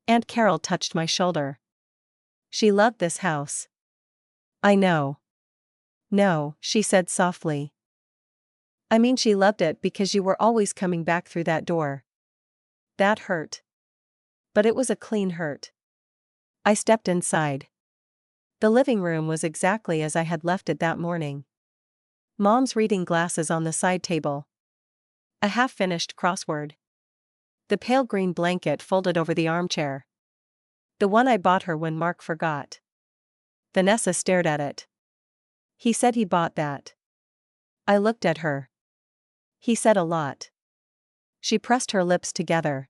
Aunt Carol touched my shoulder. She loved this house. I know. No, she said softly. I mean, she loved it because you were always coming back through that door. That hurt. But it was a clean hurt. I stepped inside. The living room was exactly as I had left it that morning. Mom's reading glasses on the side table. A half-finished crossword. The pale green blanket folded over the armchair. The one I bought her when Mark forgot. Vanessa stared at it. He said he bought that. I looked at her. He said a lot. She pressed her lips together.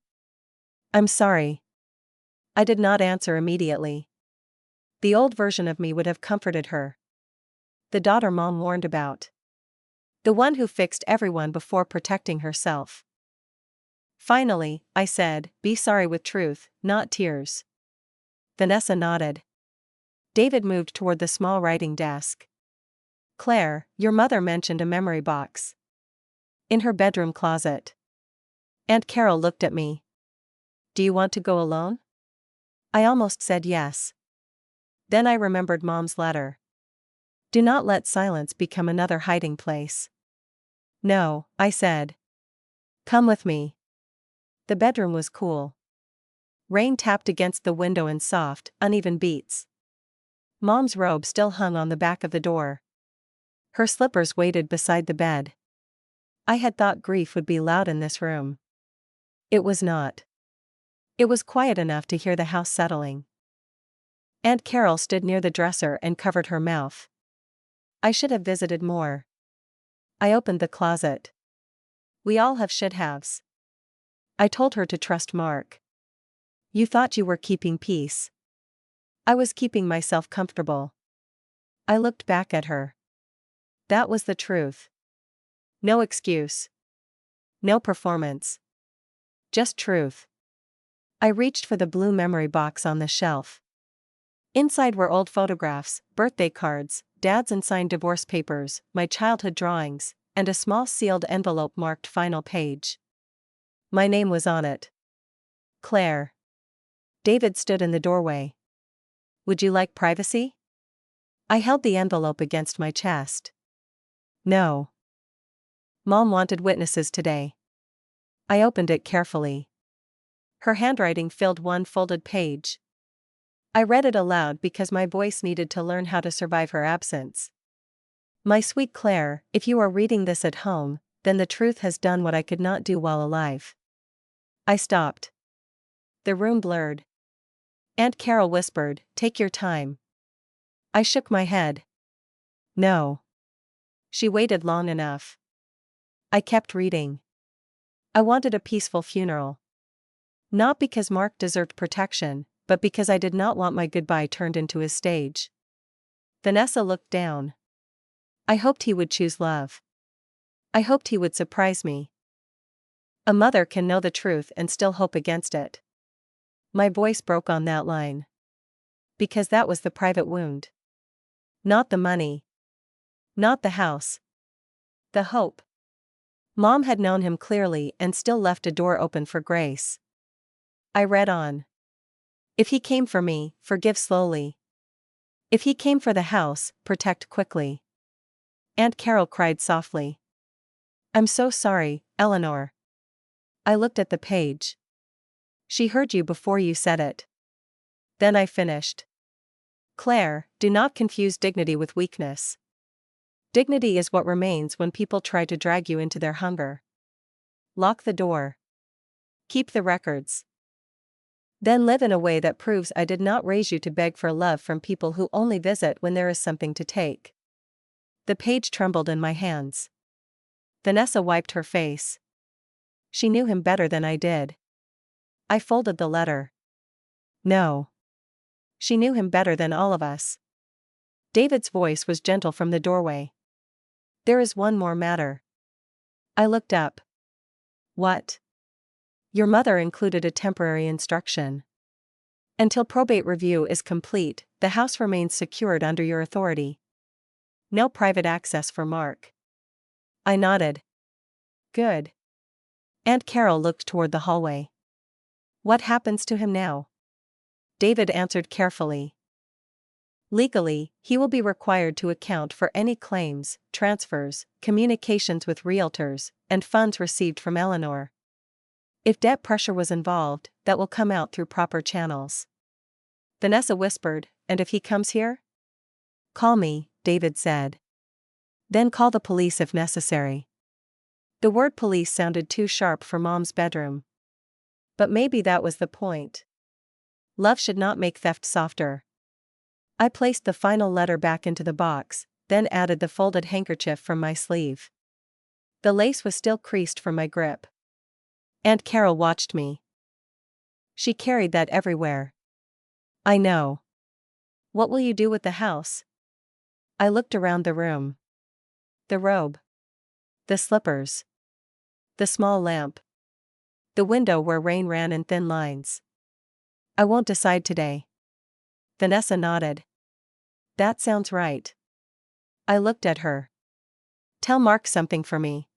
I'm sorry. I did not answer immediately. The old version of me would have comforted her. The daughter Mom warned about. The one who fixed everyone before protecting herself. Finally, I said, be sorry with truth, not tears. Vanessa nodded. David moved toward the small writing desk. Claire, your mother mentioned a memory box. In her bedroom closet. Aunt Carol looked at me. Do you want to go alone? I almost said yes. Then I remembered Mom's letter. Do not let silence become another hiding place. No, I said. Come with me. The bedroom was cool. Rain tapped against the window in soft, uneven beats. Mom's robe still hung on the back of the door. Her slippers waited beside the bed. I had thought grief would be loud in this room. It was not. It was quiet enough to hear the house settling. Aunt Carol stood near the dresser and covered her mouth. I should have visited more. I opened the closet. We all have should-haves. I told her to trust Mark. You thought you were keeping peace. I was keeping myself comfortable. I looked back at her. That was the truth. No excuse. No performance. Just truth. I reached for the blue memory box on the shelf. Inside were old photographs, birthday cards, Dad's unsigned divorce papers, my childhood drawings, and a small sealed envelope marked final page. My name was on it. Claire. David stood in the doorway. Would you like privacy? I held the envelope against my chest. No. Mom wanted witnesses today. I opened it carefully. Her handwriting filled one folded page. I read it aloud because my voice needed to learn how to survive her absence. My sweet Claire, if you are reading this at home, then the truth has done what I could not do while alive. I stopped. The room blurred. Aunt Carol whispered, take your time. I shook my head. No. She waited long enough. I kept reading. I wanted a peaceful funeral. Not because Mark deserved protection, but because I did not want my goodbye turned into his stage. Vanessa looked down. I hoped he would choose love. I hoped he would surprise me. A mother can know the truth and still hope against it. My voice broke on that line. Because that was the private wound. Not the money. Not the house. The hope. Mom had known him clearly and still left a door open for grace. I read on. If he came for me, forgive slowly. If he came for the house, protect quickly. Aunt Carol cried softly. I'm so sorry, Eleanor. I looked at the page. She heard you before you said it. Then I finished. Claire, do not confuse dignity with weakness. Dignity is what remains when people try to drag you into their hunger. Lock the door. Keep the records. Then live in a way that proves I did not raise you to beg for love from people who only visit when there is something to take. The page trembled in my hands. Vanessa wiped her face. She knew him better than I did. I folded the letter. No. She knew him better than all of us. David's voice was gentle from the doorway. There is one more matter. I looked up. What? Your mother included a temporary instruction. Until probate review is complete, the house remains secured under your authority. No private access for Mark. I nodded. Good. Aunt Carol looked toward the hallway. What happens to him now? David answered carefully. Legally, he will be required to account for any claims, transfers, communications with realtors, and funds received from Eleanor. If debt pressure was involved, that will come out through proper channels. Vanessa whispered, and if he comes here? Call me, David said. Then call the police if necessary. The word police sounded too sharp for Mom's bedroom. But maybe that was the point. Love should not make theft softer. I placed the final letter back into the box, then added the folded handkerchief from my sleeve. The lace was still creased from my grip. Aunt Carol watched me. She carried that everywhere. I know. What will you do with the house? I looked around the room. The robe. The slippers. The small lamp. The window where rain ran in thin lines. I won't decide today. Vanessa nodded. That sounds right. I looked at her. Tell Mark something for me.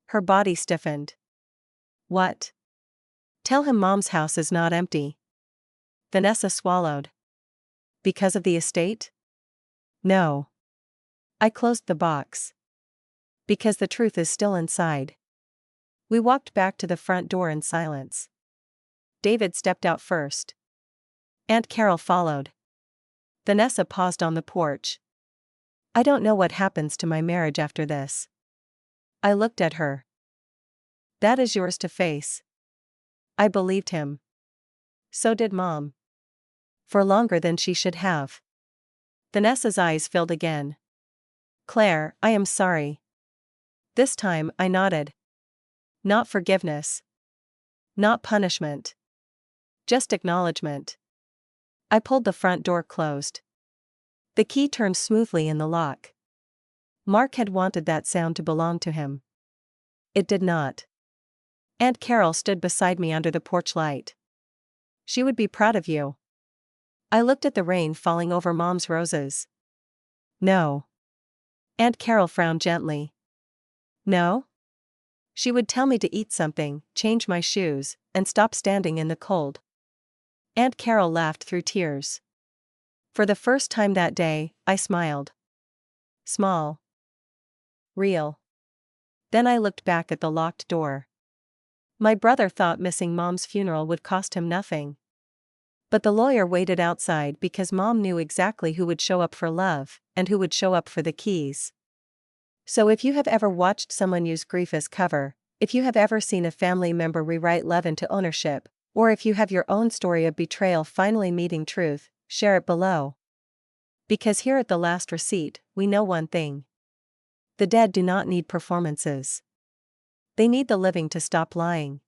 Her body stiffened. What? Tell him Mom's house is not empty. Vanessa swallowed. Because of the estate? No. I closed the box. Because the truth is still inside. We walked back to the front door in silence. David stepped out first. Aunt Carol followed. Vanessa paused on the porch. I don't know what happens to my marriage after this. I looked at her. That is yours to face. I believed him. So did Mom. For longer than she should have. Vanessa's eyes filled again. Claire, I am sorry. This time, I nodded. Not forgiveness. Not punishment. Just acknowledgement. I pulled the front door closed. The key turned smoothly in the lock. Mark had wanted that sound to belong to him. It did not. Aunt Carol stood beside me under the porch light. She would be proud of you. I looked at the rain falling over Mom's roses. No. Aunt Carol frowned gently. No? She would tell me to eat something, change my shoes, and stop standing in the cold. Aunt Carol laughed through tears. For the first time that day, I smiled. Small. Real. Then I looked back at the locked door. My brother thought missing Mom's funeral would cost him nothing. But the lawyer waited outside because Mom knew exactly who would show up for love, and who would show up for the keys. So if you have ever watched someone use grief as cover, if you have ever seen a family member rewrite love into ownership, or if you have your own story of betrayal finally meeting truth, share it below. Because here at The Last Receipt, we know one thing. The dead do not need performances. They need the living to stop lying.